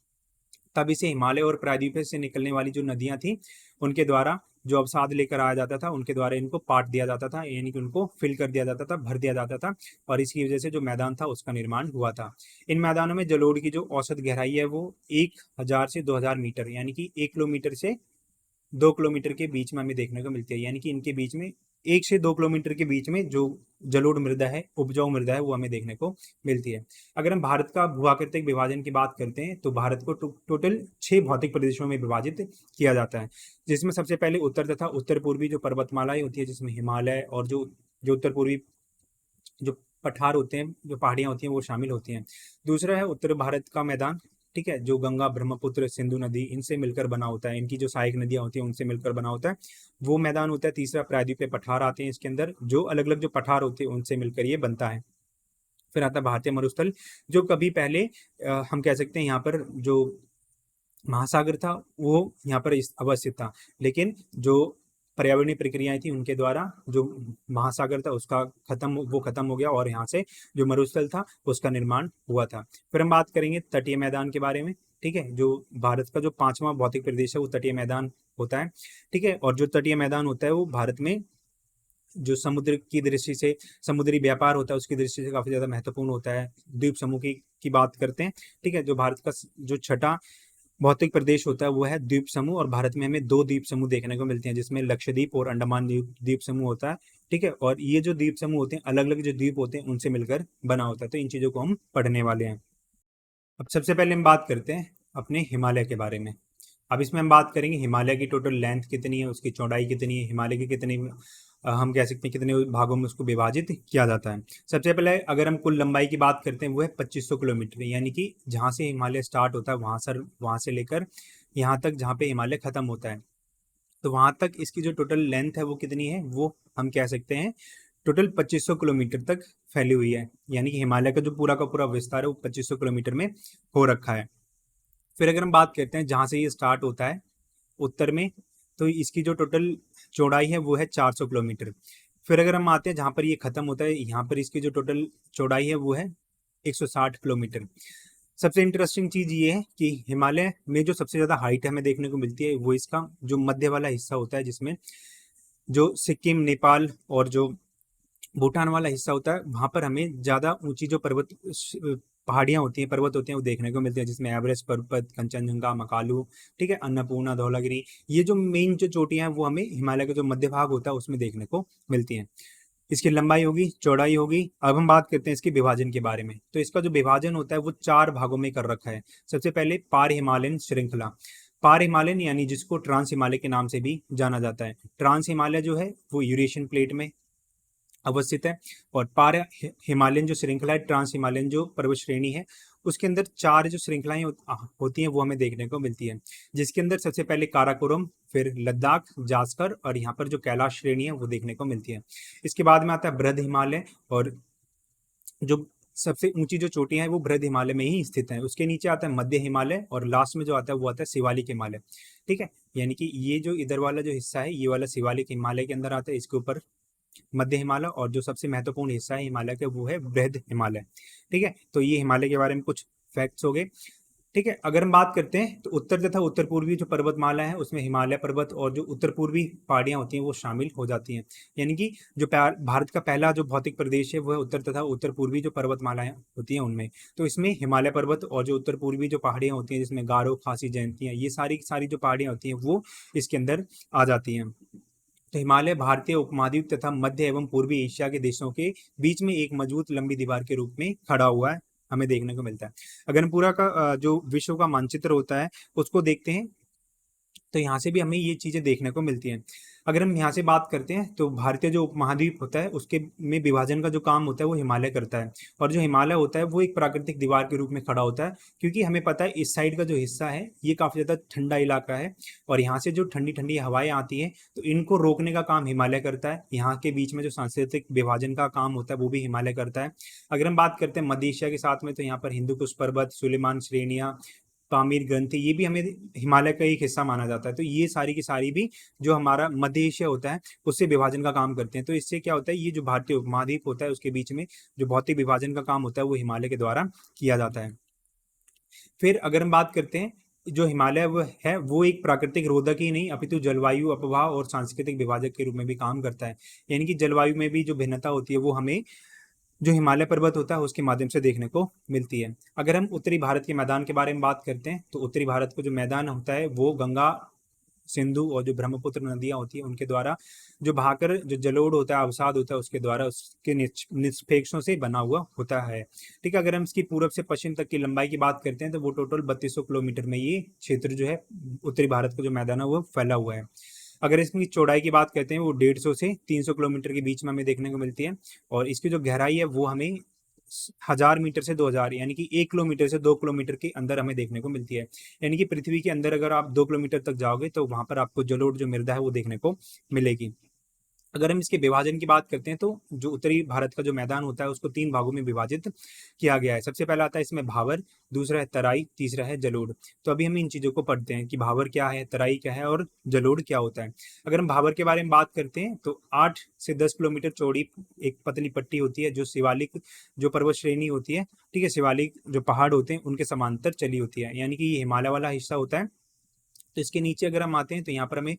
[SPEAKER 1] तब इसे हिमालय और प्रायद्वीप से निकलने वाली जो नदियां थी उनके द्वारा जो अवसाद लेकर आया जाता था उनके द्वारा इनको पाट दिया जाता था, यानी कि उनको फिल कर दिया जाता था, भर दिया जाता था, और इसकी वजह से जो मैदान था उसका निर्माण हुआ था। इन मैदानों में जलोढ़ की जो औसत गहराई है वो 1000 से 2000 मीटर, यानी कि 1 किलोमीटर से 2 किलोमीटर के बीच में हमें देखने को मिलती है। यानी कि इनके बीच में 1 से 2 किलोमीटर के बीच में जो जलोढ़ मृदा है, उपजाऊ मृदा है, वो हमें देखने को मिलती है। अगर हम भारत का भूआकृतिक विभाजन की बात करते हैं तो भारत को टोटल 6 भौतिक प्रदेशों में विभाजित किया जाता है, जिसमें सबसे पहले उत्तर तथा उत्तर पूर्वी जो पर्वतमालाएं होती है, जिसमें हिमालय और जो जो उत्तर पूर्वी जो पठार होते हैं, जो पहाड़ियाँ होती हैं, वो शामिल होती हैं। दूसरा है उत्तर भारत का मैदान, ठीक है, जो गंगा, ब्रह्मपुत्र, सिंधु नदी इनसे मिलकर बना होता है, इनकी जो सहायक नदियाँ होती हैं उनसे मिलकर बना होता है, वो मैदान होता है। तीसरा प्रायद्वीपीय पठार आते हैं इसके अंदर, जो अलग अलग जो पठार होते हैं उनसे मिलकर ये बनता है। फिर आता है भारतीय मरुस्थल, जो कभी पहले हम कह सकते हैं यहाँ पर जो महासागर था वो यहाँ पर अवस्थित था, लेकिन जो पर्यावरणीय प्रक्रियाएं थी उनके द्वारा जो महासागर था उसका खत्म हो गया, और यहाँ से जो मरुस्थल था उसका निर्माण हुआ था। फिर हम बात करेंगे तटीय मैदान के बारे में, ठीक है, जो भारत का जो 5वां भौतिक प्रदेश है वो तटीय मैदान होता है, ठीक है। और जो तटीय मैदान होता है वो भारत में जो समुद्र की दृष्टि से, समुद्री व्यापार होता है उसकी दृष्टि से काफी ज्यादा महत्वपूर्ण होता है। द्वीप समूह की बात करते हैं, ठीक है, जो भारत का जो छठा भौतिक प्रदेश होता है वो है द्वीप समूह, और भारत में हमें 2 द्वीप समूह देखने को मिलते हैं, जिसमें लक्षद्वीप और अंडमान द्वीप समूह होता है, ठीक है। और ये जो द्वीप समूह होते हैं, अलग अलग जो द्वीप होते हैं उनसे मिलकर बना होता है। तो इन चीजों को हम पढ़ने वाले हैं। अब सबसे पहले हम बात करते हैं अपने हिमालय के बारे में। अब इसमें हम बात करेंगे हिमालय की टोटल लेंथ कितनी है, उसकी चौड़ाई कितनी है, हिमालय के कितने हम कह सकते हैं कितने भागों में उसको विभाजित किया जाता है। सबसे पहले अगर हम कुल लंबाई की बात करते हैं वो है 2500 किलोमीटर, यानी कि जहाँ से हिमालय स्टार्ट होता है वहाँ से लेकर यहाँ तक जहाँ पे हिमालय खत्म होता है, तो वहाँ तक इसकी जो टोटल लेंथ है वो कितनी है, वो हम कह सकते हैं टोटल 2500 किलोमीटर तक फैली हुई है। यानी कि हिमालय का जो पूरा का पूरा विस्तार है वो 2500 किलोमीटर में हो रखा है। फिर अगर हम बात करते हैं जहाँ से ये स्टार्ट होता है उत्तर में, तो इसकी जो टोटल चौड़ाई है वो है 400 किलोमीटर। फिर अगर हम आते हैं जहाँ पर ये खत्म होता है, यहाँ पर इसकी जो टोटल चौड़ाई है वो है 160 किलोमीटर। सबसे इंटरेस्टिंग चीज ये है कि हिमालय में जो सबसे ज्यादा हाइट हमें देखने को मिलती है वो इसका जो मध्य वाला हिस्सा होता है, जिसमें जो सिक्किम, नेपाल और जो भूटान वाला हिस्सा होता है, वहां पर हमें ज्यादा ऊंची जो पहाड़ियां होती हैं, पर्वत होते हैं, वो देखने को मिलते हैं, जिसमें एवरेस्ट पर्वत, कंचनजंगा, मकालू, ठीक है, अन्नपूर्णा, धौलागिरी, ये जो मेन जो चोटियां हैं वो हमें हिमालय का जो मध्य भाग होता है उसमें देखने को मिलती हैं। इसकी लंबाई होगी, चौड़ाई होगी। अब हम बात करते हैं इसके विभाजन के बारे में। तो इसका जो विभाजन होता है वो 4 भागों में कर रखा है। सबसे पहले पार हिमालयन श्रृंखला, पार हिमालयन यानी जिसको ट्रांस हिमालय के नाम से भी जाना जाता है। ट्रांस हिमालय जो है वो यूरेशियन प्लेट में अवस्थित है, और पार हिमालयन जो श्रृंखला है, ट्रांस हिमालयन जो पर्वत श्रेणी है, उसके अंदर 4 जो श्रृंखलाएं होती हैं वो हमें देखने को मिलती है, जिसके अंदर सबसे पहले काराकोरम, फिर लद्दाख, जास्कर, और यहाँ पर जो कैलाश श्रेणी है वो देखने को मिलती है। इसके बाद में आता है बृहद हिमालय, और जो सबसे ऊंची जो चोटियां हैं वो बृहद हिमालय में ही स्थित है। उसके नीचे आता है मध्य हिमालय, और लास्ट में जो आता है वो आता है शिवालिक हिमालय, ठीक है। यानी कि ये जो इधर वाला जो हिस्सा है ये वाला शिवालिक हिमालय के अंदर आता है, इसके ऊपर मध्य हिमालय, और जो सबसे महत्वपूर्ण हिस्सा है हिमालय का वो है बृहद हिमालय, ठीक है। तो ये हिमालय के बारे में कुछ फैक्ट्स हो गए, ठीक है। अगर हम बात करते हैं तो उत्तर तथा उत्तर पूर्वी जो पर्वतमाला है उसमें हिमालय पर्वत और जो उत्तर पूर्वी पहाड़ियां होती हैं वो शामिल हो जाती हैं। यानी कि जो भारत का पहला जो भौतिक प्रदेश है वो है उत्तर तथा उत्तर पूर्वी जो पर्वतमालाएं होती हैं उनमें। तो इसमें हिमालय पर्वत और जो उत्तर पूर्वी जो पहाड़ियां होती हैं, जिसमें गारो, खासी, जयंतियां, ये सारी सारी जो पहाड़ियां होती हैं वो इसके अंदर आ जाती हैं। तो हिमालय भारतीय उपमहाद्वीप तथा मध्य एवं पूर्वी एशिया के देशों के बीच में एक मजबूत लंबी दीवार के रूप में खड़ा हुआ है, हमें देखने को मिलता है। अगर हम पूरा का जो विश्व का मानचित्र होता है उसको देखते हैं, तो यहाँ से भी हमें ये चीज़ें देखने को मिलती हैं। अगर हम यहाँ से बात करते हैं तो भारतीय जो उपमहाद्वीप होता है उसके में विभाजन का जो काम होता है वो हिमालय करता है। और जो हिमालय होता है वो एक प्राकृतिक दीवार के रूप में खड़ा होता है, क्योंकि हमें पता है इस साइड का जो हिस्सा है ये काफ़ी ज़्यादा ठंडा इलाका है और यहाँ से जो ठंडी ठंडी हवाएं आती हैं तो इनको रोकने का काम हिमालय करता है। यहाँ के बीच में जो सांस्कृतिक विभाजन का काम होता है वो भी हिमालय करता है। अगर हम बात करते हैं मध्य एशिया के साथ में, तो यहाँ पर हिंदू कुश पर्वत, सुलेमान श्रेणियाँ, पामीर ग्रंथि, ये भी हमें हिमालय का एक हिस्सा माना जाता है। तो ये सारी की सारी भी जो हमारा मध्य एशिया होता है उससे विभाजन का काम करते हैं। तो इससे क्या होता है, ये जो भारतीय उपमहाद्वीप होता है उसके बीच में जो भौतिक विभाजन का काम होता है वो हिमालय के द्वारा किया जाता है। फिर अगर हम बात करते हैं, जो हिमालय वो एक प्राकृतिक रोधक ही नहीं अपितु जलवायु अपवाह और सांस्कृतिक विभाजक के रूप में भी काम करता है। यानी कि जलवायु में भी जो भिन्नता होती है वो हमें जो हिमालय पर्वत होता है उसके माध्यम से देखने को मिलती है। अगर हम उत्तरी भारत के मैदान के बारे में बात करते हैं तो उत्तरी भारत को जो मैदान होता है वो गंगा, सिंधु और जो ब्रह्मपुत्र नदियां होती है उनके द्वारा जो बहाकर जो जलोढ़ होता है, अवसाद होता है, उसके द्वारा उसके निष्पेक्षों से बना हुआ होता है। ठीक है, अगर हम इसकी पूरब से पश्चिम तक की लंबाई की बात करते हैं तो वो टोटल 3200 किलोमीटर में ये क्षेत्र जो है उत्तरी भारत का जो मैदान है वो फैला हुआ है। अगर इसकी चौड़ाई की बात करते हैं वो 150 से 300 किलोमीटर के बीच में हमें देखने को मिलती है। और इसकी जो गहराई है वो हमें 1000 मीटर से 2000 यानी कि 1 किलोमीटर से 2 किलोमीटर के अंदर हमें देखने को मिलती है। यानी कि पृथ्वी के अंदर अगर आप 2 किलोमीटर तक जाओगे तो वहां पर आपको जलोढ़ जो मृदा है वो देखने को मिलेगी। अगर हम इसके विभाजन की बात करते हैं तो जो उत्तरी भारत का जो मैदान होता है उसको 3 भागों में विभाजित किया गया है। सबसे पहला आता है इसमें भावर, दूसरा है तराई, तीसरा है जलोढ़। तो अभी हम इन चीज़ों को पढ़ते हैं कि भावर क्या है, तराई क्या है और जलोढ़ क्या होता है। अगर हम भावर के बारे में बात करते हैं तो 8 से 10 किलोमीटर चौड़ी एक पतली पट्टी होती है जो शिवालिक जो पर्वत श्रेणी होती है, ठीक है, शिवालिक जो पहाड़ होते हैं उनके समांतर चली होती है, यानी कि ये हिमालय वाला हिस्सा होता है। तो इसके नीचे अगर हम आते हैं तो यहाँ पर हमें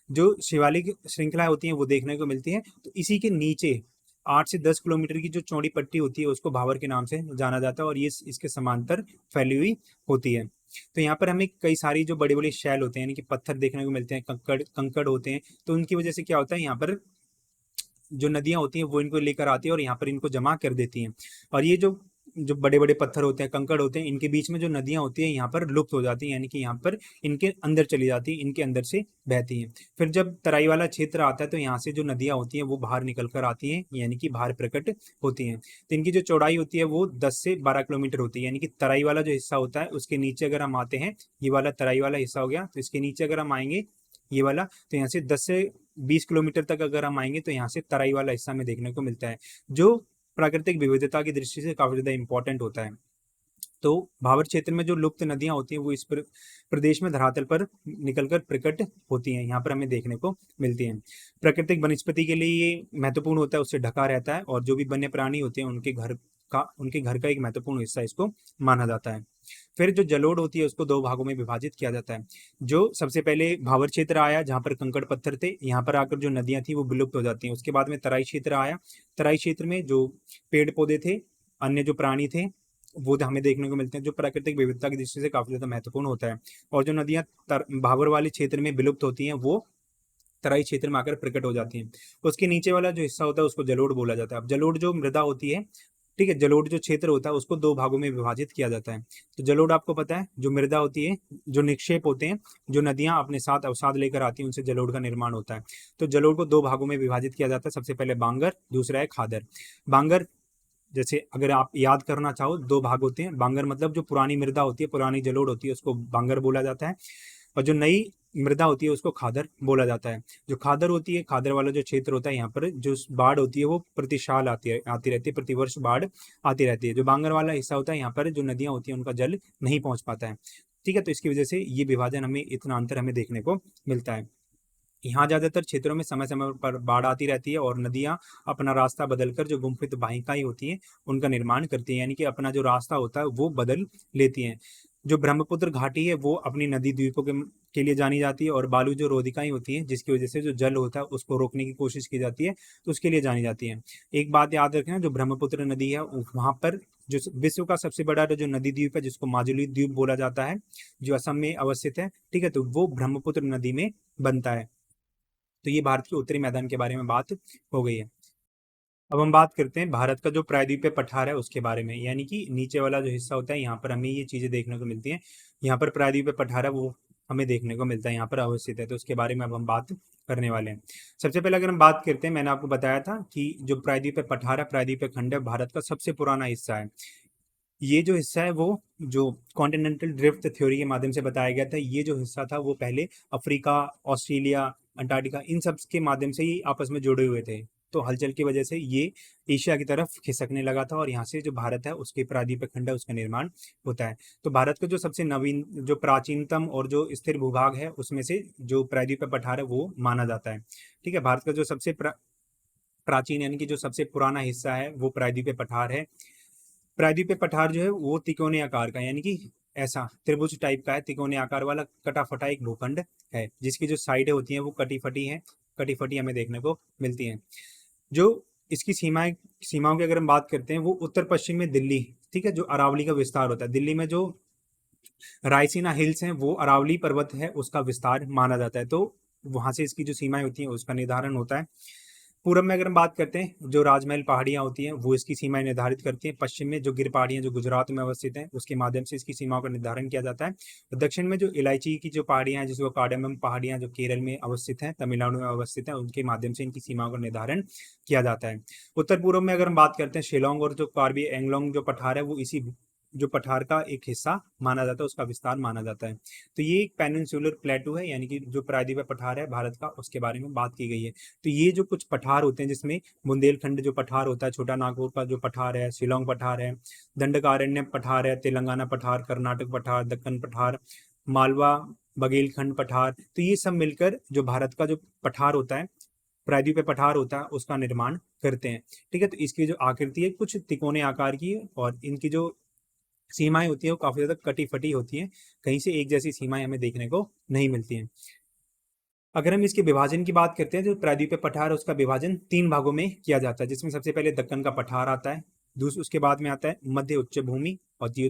[SPEAKER 1] जो शिवालिक श्रृंखला होती है वो देखने को मिलती है। तो इसी के नीचे 8 से 10 किलोमीटर की जो चौड़ी पट्टी होती है उसको भावर के नाम से जाना जाता है और ये इसके समांतर फैली हुई होती है। तो यहाँ पर हमें कई सारी जो बड़े बड़े शैल होते हैं यानी कि पत्थर देखने को मिलते हैं, कंकड़ कंकड़ होते हैं। तो उनकी वजह से क्या होता है, यहाँ पर जो नदियां होती हैं वो इनको लेकर आती है और यहाँ पर इनको जमा कर देती हैं। और ये जो जो बड़े बड़े पत्थर होते हैं, कंकड़ होते हैं, इनके बीच में जो नदियां होती हैं यहाँ पर लुप्त हो जाती हैं, यानी कि यहाँ पर इनके अंदर चली जाती हैं, इनके अंदर से बहती हैं। फिर जब तराई वाला क्षेत्र आता है तो यहाँ से जो नदियां होती हैं वो बाहर निकल कर आती हैं, यानी कि बाहर प्रकट होती हैं। तो इनकी जो चौड़ाई होती है वो 10 से 12 किलोमीटर होती है। यानी कि तराई वाला जो हिस्सा होता है उसके नीचे अगर हम आते हैं, ये वाला तराई वाला हिस्सा हो गया, तो इसके नीचे अगर हम आएंगे ये वाला, तो यहाँ से 10 से 20 किलोमीटर तक अगर हम आएंगे तो यहाँ से तराई वाला हिस्सा में देखने को मिलता है, जो प्राकृतिक विविधता की दृष्टि से काफी ज्यादा इंपॉर्टेंट होता है। तो भावर क्षेत्र में जो लुप्त नदियां होती हैं वो इस प्रदेश में धरातल पर निकलकर प्रकट होती हैं, यहाँ पर हमें देखने को मिलती हैं। प्राकृतिक वनस्पति के लिए ये महत्वपूर्ण होता है, उससे ढका रहता है और जो भी वन्य प्राणी होते हैं उनके घर का एक महत्वपूर्ण हिस्सा इसको माना जाता है। फिर जो जलोढ़ होती है उसको 2 भागों में विभाजित किया जाता है। जो सबसे पहले भावर क्षेत्र आया जहाँ पर कंकड़ पत्थर थे, यहाँ पर आकर जो नदियां थी वो विलुप्त हो जाती हैं। उसके बाद में तराई क्षेत्र आया, तराई क्षेत्र में जो पेड़ पौधे थे, अन्य जो प्राणी थे वो हमें देखने को मिलते हैं, जो प्राकृतिक विविधता की दृष्टि से काफी ज्यादा महत्वपूर्ण होता है। और जो नदियां भावर वाले क्षेत्र में विलुप्त होती हैं वो तराई क्षेत्र में आकर प्रकट हो जाती हैं। उसके नीचे वाला जो हिस्सा होता है उसको जलोढ़ बोला जाता है। अब जलोढ़ जो मृदा होती है, ठीक है, जलोढ़ जो क्षेत्र होता है उसको 2 भागों में विभाजित किया जाता है। तो जलोढ़ आपको पता है जो मृदा होती है, जो निक्षेप होते हैं, जो नदियां अपने साथ अवसाद लेकर आती हैं उनसे जलोढ़ का निर्माण होता है। तो जलोढ़ को 2 भागों में विभाजित किया जाता है, सबसे पहले बांगर, दूसरा है खादर। बांगर जैसे अगर आप याद करना चाहो 2 भाग होते हैं। बांगर मतलब जो पुरानी मृदा होती है, पुरानी जलोढ़ होती है उसको बांगर बोला जाता है, और जो नई मृदा होती है उसको खादर बोला जाता है। जो खादर होती है, खादर वाला जो क्षेत्र होता है, यहाँ पर जो बाढ़ होती है वो प्रति साल आती रहती है, प्रतिवर्ष बाढ़ आती रहती है। जो बांगर वाला हिस्सा होता है यहाँ पर जो नदियां होती हैं उनका जल नहीं पहुंच पाता है, ठीक है। तो इसकी वजह से ये विभाजन हमें इतना अंतर हमें देखने को मिलता है। यहाँ ज्यादातर क्षेत्रों में समय समय पर बाढ़ आती रहती है और नदियां अपना रास्ता बदलकर जो गुम्फित वाहिकाएं होती हैं उनका निर्माण करती हैं, यानी कि अपना जो रास्ता होता है वो बदल लेती हैं। जो ब्रह्मपुत्र घाटी है वो अपनी नदी द्वीपों के लिए जानी जाती है, और बालू जो रोधिकाएं होती हैं जिसकी वजह से जो जल होता है उसको रोकने की कोशिश की जाती है, तो उसके लिए जानी जाती है। एक बात याद रखना, जो ब्रह्मपुत्र नदी है वहां पर जो विश्व का सबसे बड़ा जो नदी द्वीप है जिसको माजुली द्वीप बोला जाता है, जो असम में अवस्थित है, ठीक है, तो वो ब्रह्मपुत्र नदी में बनता है। तो ये भारत के उत्तरी मैदान के बारे में बात हो गई है। अब हम बात करते हैं भारत का जो प्रायद्वीपीय पठार है उसके बारे में, यानी कि नीचे वाला जो हिस्सा होता है यहाँ पर हमें ये चीजें देखने को मिलती हैं। यहाँ पर प्रायद्वीपीय पठार है वो हमें देखने को मिलता है, यहाँ पर अवस्थित है। तो उसके बारे में अब हम बात करने वाले हैं। सबसे पहले अगर हम बात करते हैं, मैंने आपको बताया था कि जो प्रायद्वीपीय पठार है, प्रायद्वीपीय खंड है, भारत का सबसे पुराना हिस्सा है। ये जो हिस्सा है वो जो कॉन्टिनेंटल ड्रिफ्ट थ्योरी के माध्यम से बताया गया था, ये जो हिस्सा था वो पहले अफ्रीका, ऑस्ट्रेलिया, अंटार्कटिका, इन सब के माध्यम से ही आपस में जुड़े हुए थे। तो हलचल की वजह से ये एशिया की तरफ खिसकने लगा था और यहाँ से जो भारत है उसके प्रायद्वीपीय खंड है उसका निर्माण होता है। तो भारत का जो सबसे नवीन, जो प्राचीनतम और जो स्थिर भूभाग है उसमें से जो प्रायद्वीपीय पठार है वो माना जाता है। ठीक है, भारत का जो सबसे प्राचीन यानी कि जो सबसे पुराना हिस्सा है वो प्रायद्वीपीय पठार है। प्रायद्वीपीय पठार जो है वो तिकोने आकार का, यानी कि ऐसा त्रिभुज टाइप का है, तिकोने आकार वाला कटा फटा एक भूखंड है, जिसकी जो साइडें होती हैं वो कटी फटी हैं, कटी फटी हमें देखने को मिलती हैं। जो इसकी सीमाओं की अगर हम बात करते हैं, वो उत्तर पश्चिम में दिल्ली, ठीक है, जो अरावली का विस्तार होता है, दिल्ली में जो रायसीना हिल्स हैं वो अरावली पर्वत है उसका विस्तार माना जाता है। तो वहां से इसकी जो सीमाएं होती हैं उसका निर्धारण होता है। पूरब में अगर हम बात करते हैं, जो राजमहल पहाड़ियां होती हैं वो इसकी सीमाएं निर्धारित करती हैं। पश्चिम में जो गिर पहाड़ियां जो गुजरात में अवस्थित हैं उसके माध्यम से इसकी सीमाओं का निर्धारण किया जाता है। और दक्षिण में जो इलायची की जो पहाड़ियां हैं, जिसको कार्डेमम पहाड़ियां जो केरल में अवस्थित हैं, तमिलनाडु में अवस्थित हैं, उनके माध्यम से इनकी सीमाओं का निर्धारण किया जाता है। उत्तर पूर्व में अगर हम बात करते हैं, शिलोंग और जो कार्बी एंगलोंग जो पठार है वो इसी जो पठार का एक हिस्सा माना जाता है, उसका विस्तार माना जाता है। तो ये एक पेनिनसुलर प्लेटू है, यानी कि जो प्रायद्वीपीय पठार है भारत का, उसके बारे में बात की गई है। तो ये जो कुछ पठार होते हैं, जिसमें बुंदेलखंड जो पठार होता है, छोटा नागपुर का जो पठार है, शिलोंग पठार है, दंडकारण्य पठार है, तेलंगाना पठार, कर्नाटक पठार, दक्कन पठार, मालवा बघेलखंड पठार, तो ये सब मिलकर जो भारत का जो पठार होता है, प्रायद्वीपीय पठार होता है, उसका निर्माण करते हैं। ठीक है, तो इसकी जो आकृति है कुछ तिकोने आकार की है और इनकी जो सीमाएं होती है वो काफी ज्यादा कटी फटी होती हैं, कहीं से एक जैसी सीमाएं हमें देखने को नहीं मिलती हैं। अगर हम इसके विभाजन की बात करते हैं, तो प्रायद्वीपीय पठार है उसका विभाजन 3 भागों में किया जाता है, जिसमें सबसे पहले दक्कन का पठार आता है, उसके बाद में आता है मध्य उच्च भूमि, और जो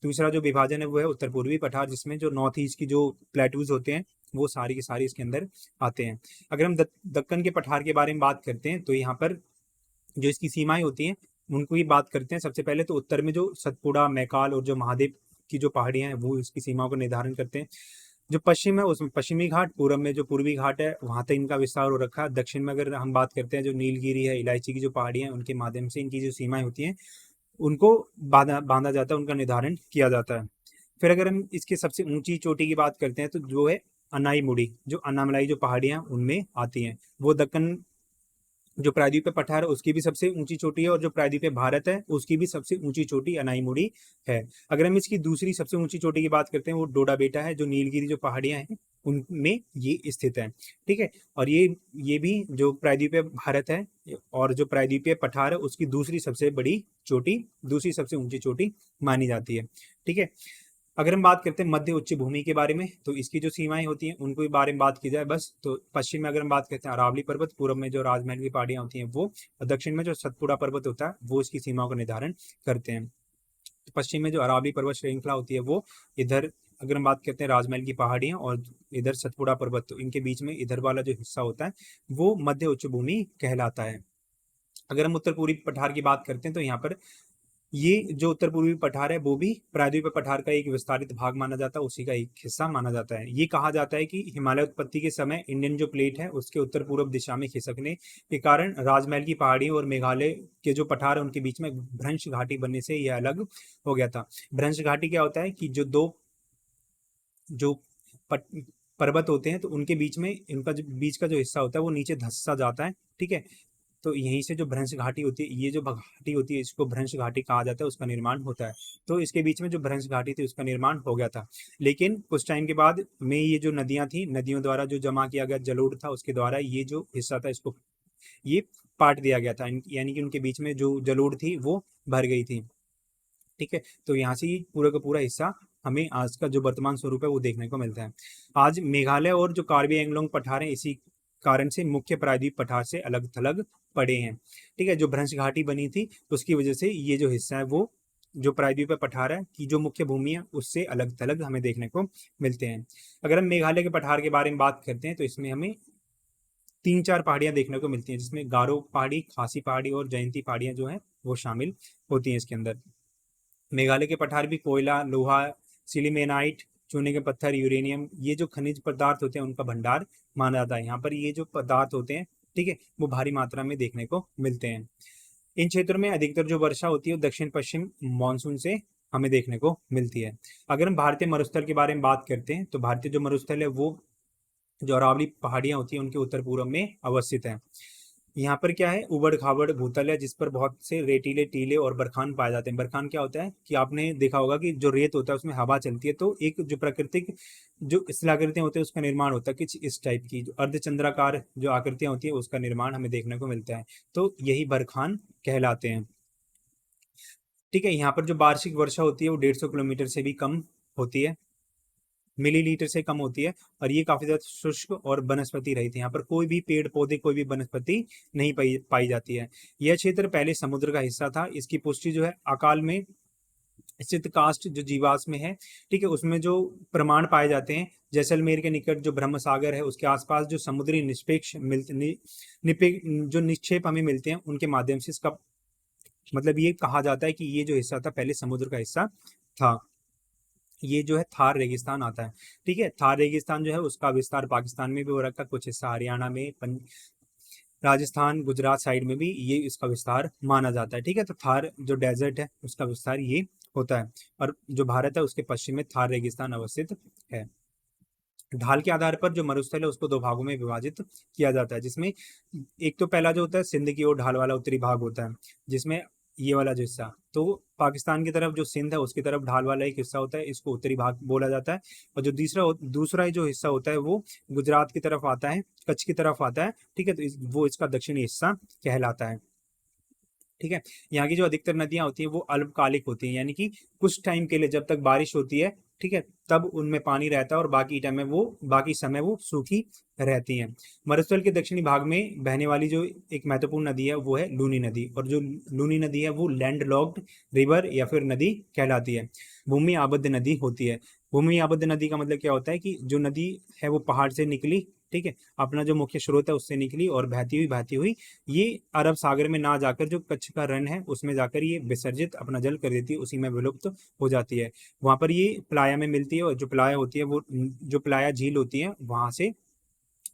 [SPEAKER 1] दूसरा जो विभाजन है वो है उत्तर पूर्वी पठार, जिसमें जो नॉर्थ ईस्ट की जो प्लेटूज होते हैं वो सारी के सारी इसके अंदर आते हैं। अगर हम दक्कन के पठार के बारे में बात करते हैं, तो यहाँ पर जो इसकी सीमाएं होती हैं उनको ही बात करते हैं। सबसे पहले तो उत्तर में जो सतपुड़ा, मैकाल और जो महादेव की जो पहाड़ियां हैं वो इसकी सीमाओं का निर्धारण करते हैं। जो पश्चिम है उसमें पश्चिमी घाट, पूरब में जो पूर्वी घाट है वहां तक इनका विस्तार हो रखा है। दक्षिण में अगर हम बात करते हैं, जो नीलगिरी है, इलायची की जो पहाड़ियां हैं, उनके माध्यम से इनकी जो सीमाएं होती हैं उनको बांधा जाता है, उनका निर्धारण किया जाता है। फिर अगर हम इसके सबसे ऊंची चोटी की बात करते हैं, तो जो है अनाईमुड़ी, जो अन्नामलाई जो पहाड़ियां उनमें आती हैं, वो दक्कन जो प्रायद्वीपीय पठार है उसकी भी सबसे ऊंची चोटी है, और जो प्रायद्वीपीय भारत है उसकी भी सबसे ऊंची चोटी अनाईमुड़ी है। अगर हम इसकी दूसरी सबसे ऊंची चोटी की बात करते हैं, वो डोडा बेटा है, जो नीलगिरी जो पहाड़ियां हैं उनमें ये स्थित है। ठीक है, और ये भी जो प्रायद्वीपीय भारत है और जो प्रायद्वीपीय पठार है उसकी दूसरी सबसे बड़ी चोटी, दूसरी सबसे ऊंची चोटी मानी जाती है। ठीक है, अगर हम बात करते हैं मध्य उच्च भूमि के बारे में, तो इसकी जो सीमाएं होती हैं उनको भी बारे में बात की जाए बस, तो पश्चिम में अगर हम बात करते हैं अरावली पर्वत, पूर्व में जो राजमहल की पहाड़ियां होती हैं वो, और दक्षिण में जो सतपुड़ा पर्वत होता है वो इसकी सीमाओं का निर्धारण करते हैं। तो पश्चिम में जो अरावली पर्वत श्रृंखला होती है वो इधर, अगर हम बात करते हैं राजमहल की पहाड़ियां और इधर सतपुड़ा पर्वत, तो इनके बीच में इधर वाला जो हिस्सा होता है वो मध्य उच्च भूमि कहलाता है। अगर हम उत्तर पूर्वी पठार की बात करते हैं, तो यहाँ पर ये जो उत्तर पूर्वी पठार है वो भी प्रायद्वीपीय पठार का एक विस्तारित भाग माना जाता है, उसी का एक हिस्सा माना जाता है। ये कहा जाता है कि हिमालय उत्पत्ति के समय इंडियन जो प्लेट है उसके उत्तर पूर्व दिशा में खिसकने के कारण राजमहल की पहाड़ी और मेघालय के जो पठार है उनके बीच में भ्रंश घाटी बनने से यह अलग हो गया था। भ्रंश घाटी क्या होता है कि जो दो जो पर्वत होते हैं, तो उनके बीच में इनका जो बीच का जो हिस्सा होता है वो नीचे धंसता जाता है। ठीक है, तो यहीं से जो भ्रंश घाटी होती है, ये जो घाटी होती है इसको भ्रंश घाटी कहा जाता है, उसका निर्माण होता है। तो इसके बीच में जो भ्रंश घाटी थी उसका निर्माण हो गया था, लेकिन कुछ टाइम के बाद में ये जो नदियां थी, नदियों द्वारा जो जमा किया गया जलोढ़ था उसके द्वारा ये जो हिस्सा था इसको ये पाट दिया गया था, यानी कि उनके बीच में जो जलोढ़ थी वो भर गई थी। ठीक है, तो यहाँ से ही पूरा का पूरा हिस्सा हमें आज का जो वर्तमान स्वरूप है वो देखने को मिलता है। आज मेघालय और जो कार्बी एंगलोंग पठार है इसी कारण से मुख्य प्रायद्वीप पठार से अलग थलग पड़े हैं। ठीक है, जो भ्रंश घाटी बनी थी उसकी वजह से ये जो हिस्सा है वो जो प्रायद्वीप पठार है की जो मुख्य भूमि है उससे अलग थलग हमें देखने को मिलते हैं। अगर हम मेघालय के पठार के बारे में बात करते हैं, तो इसमें हमें 3-4 पहाड़ियां देखने को मिलती हैं, जिसमें गारो पहाड़ी, खासी पहाड़ी और जयंती पहाड़ियां जो है वो शामिल होती हैं इसके अंदर। मेघालय के पठार भी कोयला, लोहा, सिलीमेनाइट चूने के पत्थर, यूरेनियम, ये जो खनिज पदार्थ होते हैं उनका भंडार माना जाता है। यहाँ पर ये जो पदार्थ होते हैं, ठीक है, वो भारी मात्रा में देखने को मिलते हैं। इन क्षेत्रों में अधिकतर जो वर्षा होती है वो दक्षिण पश्चिम मानसून से हमें देखने को मिलती है। अगर हम भारतीय मरुस्थल के बारे में बात करते हैं तो भारतीय जो मरुस्थल है वो जो अरावली पहाड़ियां होती हैं उनके उत्तर पूर्व में अवस्थित है। यहाँ पर क्या है, उबड़ खाबड़ भूतल है जिस पर बहुत से रेतीले टीले और बरखान पाए जाते हैं। बरखान क्या होता है कि आपने देखा होगा कि जो रेत होता है उसमें हवा चलती है तो एक जो प्राकृतिक जो स्थलाकृतियां होती है उसका निर्माण होता है कुछ इस टाइप की, जो अर्धचंद्राकार जो आकृतियां होती है उसका निर्माण हमें देखने को मिलता है, तो यही बरखान कहलाते हैं। ठीक है, यहाँ पर जो वार्षिक वर्षा होती है वो 150 किलोमीटर से भी कम होती है, मिलीलीटर से कम होती है, और ये काफी ज्यादा शुष्क और वनस्पति रहित है। यहाँ पर कोई भी पेड़ पौधे, कोई भी वनस्पति नहीं पाई जाती है। यह क्षेत्र पहले समुद्र का हिस्सा था। इसकी पुष्टि जो है अकाल में स्थित कास्ट जो जीवाश्म है, ठीक है, उसमें जो प्रमाण पाए जाते हैं, जैसलमेर के निकट जो ब्रह्म सागर है उसके आसपास जो समुद्री निष्पेक्ष जो निक्षेप हमें मिलते हैं उनके माध्यम से इसका मतलब ये कहा जाता है कि ये जो हिस्सा था पहले समुद्र का हिस्सा था। ये जो है थार रेगिस्तान आता है। ठीक है, थार रेगिस्तान जो है उसका विस्तार पाकिस्तान में भी हो रखा है, कुछ हिस्सा हरियाणा में, राजस्थान, गुजरात साइड में भी ये इसका विस्तार माना जाता है। ठीक है, तो थार जो डेजर्ट है उसका विस्तार ये होता है, और जो भारत है उसके पश्चिम में थार रेगिस्तान अवस्थित है। ढाल के आधार पर जो मरुस्थल है उसको दो भागों में विभाजित किया जाता है, जिसमें एक तो पहला जो होता है सिंध की ओर ढाल वाला उत्तरी भाग होता है, जिसमें ये वाला जो हिस्सा, तो पाकिस्तान की तरफ जो सिंध है उसकी तरफ ढाल वाला एक हिस्सा होता है, इसको उत्तरी भाग बोला जाता है। और जो दूसरा जो हिस्सा होता है वो गुजरात की तरफ आता है, कच्छ की तरफ आता है। ठीक है, तो वो इसका दक्षिणी हिस्सा कहलाता है। ठीक है, यहाँ की जो अधिकतर नदियां होती हैं वो अल्पकालिक होती हैं, यानी कि कुछ टाइम के लिए, जब तक बारिश होती है, ठीक है, तब उनमें पानी रहता है, और बाकी समय वो सूखी रहती हैं। मरुस्थल के दक्षिणी भाग में बहने वाली जो एक महत्वपूर्ण नदी है वो है लूनी नदी, और जो लूनी नदी है वो लैंड लॉक्ड रिवर या फिर नदी कहलाती है, भूमि आबद्ध नदी होती है। भूमि आबद्ध नदी का मतलब क्या होता है कि जो नदी है वो पहाड़ से निकली, ठीक है, अपना जो मुख्य स्रोत है उससे निकली और बहती हुई ये अरब सागर में ना जाकर जो कच्छ का रण है उसमें जाकर ये विसर्जित अपना जल कर देती है, उसी में विलुप्त हो जाती है। वहां पर ये प्लाया में मिलती है, और जो प्लाया होती है वो जो प्लाया झील होती है वहां से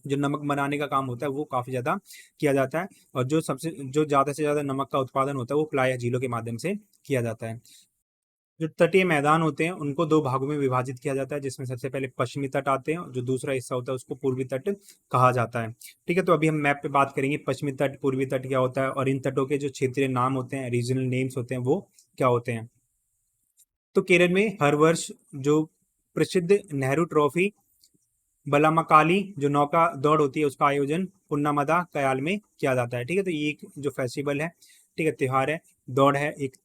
[SPEAKER 1] जो नमक बनाने का काम होता है वो काफी ज्यादा किया जाता है, और जो ज्यादा से ज्यादा नमक का उत्पादन होता है वो प्लाया झीलों के माध्यम से किया जाता है। जो तटीय मैदान होते हैं उनको दो भागों में विभाजित किया जाता है, जिसमें सबसे पहले पश्चिमी तट आते हैं, जो दूसरा हिस्सा होता है उसको पूर्वी तट कहा जाता है। ठीक है, तो अभी हम मैप पे बात करेंगे पश्चिमी तट, पूर्वी तट क्या होता है, और इन तटों के जो क्षेत्रीय नाम होते हैं, रीजनल नेम्स होते हैं, वो क्या होते हैं। तो केरल में हर वर्ष जो प्रसिद्ध नेहरू ट्रॉफी बलामकाली जो नौका दौड़ होती है उसका आयोजन पुन्नामदा कयाल में किया जाता है। ठीक है, तो ये एक जो फेस्टिवल है, ठीक है, त्योहार है, दौड़ है, एक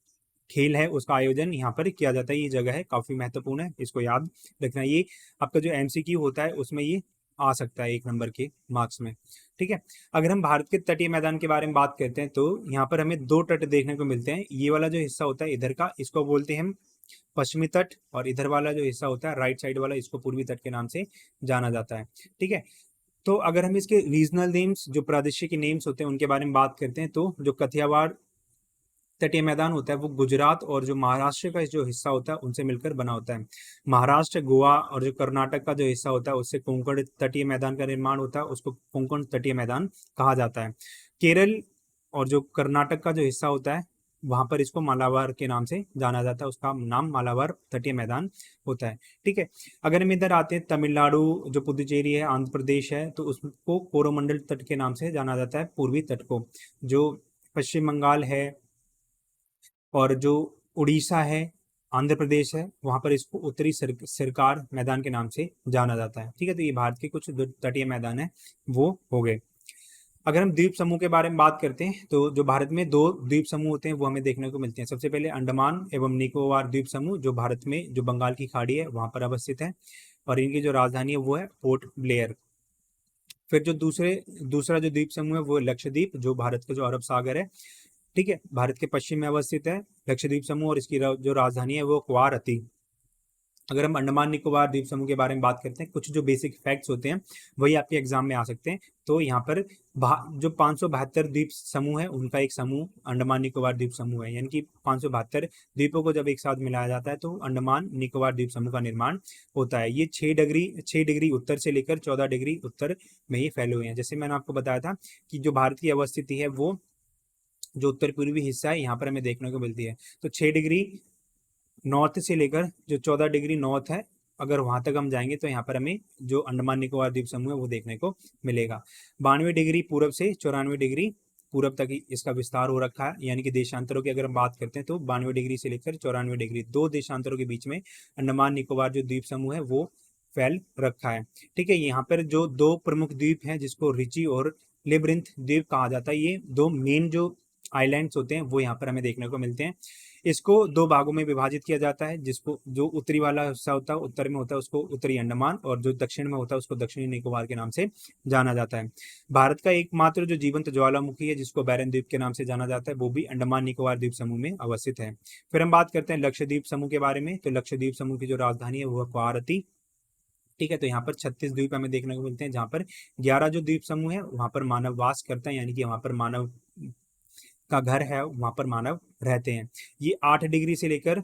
[SPEAKER 1] खेल है, उसका आयोजन यहाँ पर किया जाता है। ये जगह है काफी महत्वपूर्ण है, इसको याद रखना। ये आपका जो एमसीक्यू होता है उसमें ये आ सकता है 1 नंबर के मार्क्स में। ठीक है, अगर हम भारत के तटीय मैदान के बारे में बात करते हैं तो यहाँ पर हमें दो तट देखने को मिलते हैं। ये वाला जो हिस्सा होता है इधर का, इसको बोलते हैं हम पश्चिमी तट, और इधर वाला जो हिस्सा होता है राइट साइड वाला, इसको पूर्वी तट के नाम से जाना जाता है। ठीक है, तो अगर हम इसके रीजनल नेम्स, जो प्रादेशिक नेम्स होते हैं उनके बारे में बात करते हैं, तो जो कथियावाड़ तटीय मैदान होता है वो गुजरात और जो महाराष्ट्र का जो हिस्सा होता है उनसे मिलकर बना होता है। महाराष्ट्र, गोवा और जो कर्नाटक का जो हिस्सा होता है उससे कोंकण तटीय मैदान का निर्माण होता है, उसको कोंकण तटीय मैदान कहा जाता है। केरल और जो कर्नाटक का जो हिस्सा होता है वहां पर इसको मालाबार के नाम से जाना जाता है, उसका नाम मालाबार तटीय मैदान होता है। ठीक है, अगर हम इधर आते हैं तमिलनाडु, जो पुदुचेरी है, आंध्र प्रदेश है, तो उसको कोरोमंडल तट के नाम से जाना जाता है, पूर्वी तट को। जो पश्चिम बंगाल है और जो उड़ीसा है, आंध्र प्रदेश है, वहां पर इसको उत्तरी सरकार मैदान के नाम से जाना जाता है। ठीक है, तो ये भारत के कुछ तटीय मैदान है वो हो गए। अगर हम द्वीप समूह के बारे में बात करते हैं तो जो भारत में दो द्वीप समूह होते हैं वो हमें देखने को मिलते हैं। सबसे पहले अंडमान एवं निकोबार द्वीप समूह, जो भारत में जो बंगाल की खाड़ी है वहां पर अवस्थित है, और इनकी जो राजधानी है वो है पोर्ट ब्लेयर। फिर जो दूसरा जो द्वीप समूह है वो लक्षद्वीप, जो भारत का जो अरब सागर है, ठीक है, भारत के पश्चिम में अवस्थित है लक्षद्वीप समूह, और इसकी जो राजधानी है वो क्वारती। अगर हम अंडमान निकोबार द्वीप समूह के बारे में बात करते हैं, कुछ जो बेसिक फैक्ट्स होते हैं वही आपके एग्जाम में आ सकते हैं। तो यहाँ पर जो 572 द्वीप समूह है उनका एक समूह अंडमान निकोबार द्वीप समूह है, यानी कि 572 द्वीपों को जब एक साथ मिलाया जाता है तो अंडमान निकोबार द्वीप समूह का निर्माण होता है। ये 6 डिग्री उत्तर से लेकर 14 डिग्री उत्तर में ही फैले हुए हैं। जैसे मैंने आपको बताया था कि जो भारत की अवस्थिति है वो जो उत्तर पूर्वी हिस्सा है यहाँ पर हमें देखने को मिलती है। तो 6 डिग्री नॉर्थ से लेकर जो 14 डिग्री नॉर्थ है, अगर वहां तक हम जाएंगे तो यहाँ पर हमें जो अंडमान निकोबार द्वीप समूह है वो देखने को मिलेगा। 92 डिग्री पूरब से 94 डिग्री पूरब तक ही इसका विस्तार हो रखा है, यानी कि देशांतरों की अगर हम बात करते हैं तो 92 डिग्री से लेकर 94 डिग्री, दो देशांतरों के बीच में अंडमान निकोबार जो द्वीप समूह है वो फैल रखा है। ठीक है, यहाँ पर जो दो प्रमुख द्वीप हैं जिसको रिची और लेब्रिंथ द्वीप कहा जाता है, ये दो मेन जो आइलैंड्स होते हैं वो यहाँ पर हमें देखने को मिलते हैं। इसको दो भागों में विभाजित किया जाता है, जिसको जो उत्तरी वाला हिस्सा होता है, उत्तर में होता है उसको उत्तरी अंडमान, और जो दक्षिण में होता है उसको दक्षिणी निकोबार के नाम से जाना जाता है। भारत का एकमात्र जो जीवंत ज्वालामुखी है जिसको बैरन द्वीप के नाम से जाना जाता है वो भी अंडमान निकोबार द्वीप समूह में अवस्थित है। फिर हम बात करते हैं लक्षद्वीप समूह के बारे में। तो लक्षद्वीप समूह की जो राजधानी है वो है कवारत्ती। ठीक है, तो यहाँ पर 36 द्वीप हमें देखने को मिलते हैं, जहाँ पर 11 जो द्वीप समूह है वहां पर मानव वास करता है, यानी कि वहां पर मानव का घर है, वहां पर मानव रहते हैं। ये 8 डिग्री से लेकर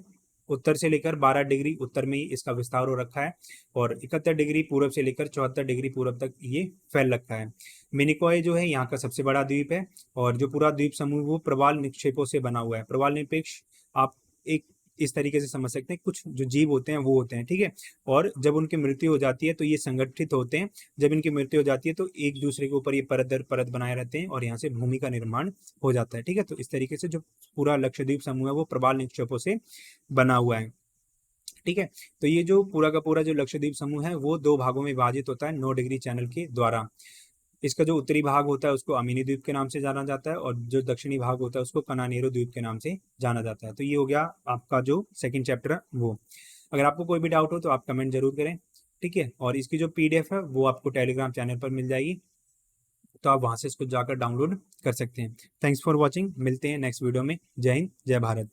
[SPEAKER 1] उत्तर से लेकर 12 डिग्री उत्तर में ही इसका विस्तार हो रखा है, और 71 डिग्री पूरब से लेकर 74 डिग्री पूरब तक ये फैल रखा है। मिनिकॉय जो है यहाँ का सबसे बड़ा द्वीप है, और जो पूरा द्वीप समूह वो प्रवाल निक्षेपों से बना हुआ है। प्रवाल निरपेक्ष आप एक इस तरीके से समझ सकते हैं, कुछ जो जीव होते हैं वो होते हैं, ठीक है, और जब उनकी मृत्यु हो जाती है तो ये संगठित होते हैं। जब इनकी मृत्यु हो जाती है तो एक दूसरे के ऊपर ये परत दर परत बनाए रहते हैं और यहाँ से भूमि का निर्माण हो जाता है। ठीक है, तो इस तरीके से जो पूरा लक्षद्वीप समूह है वो प्रवाल निक्षेपों से बना हुआ है। ठीक है, तो ये जो पूरा का पूरा जो लक्षद्वीप समूह है वो दो भागों में विभाजित होता है 9 डिग्री चैनल के द्वारा। इसका जो उत्तरी भाग होता है उसको अमीनी द्वीप के नाम से जाना जाता है, और जो दक्षिणी भाग होता है उसको कनानेरो द्वीप के नाम से जाना जाता है। तो ये हो गया आपका जो सेकंड चैप्टर है वो। अगर आपको कोई भी डाउट हो तो आप कमेंट जरूर करें। ठीक है, और इसकी जो पीडीएफ है वो आपको टेलीग्राम चैनल पर मिल जाएगी, तो आप वहां से इसको जाकर डाउनलोड कर सकते हैं। थैंक्स फॉर वॉचिंग, मिलते हैं नेक्स्ट वीडियो में। जय हिंद, जय भारत।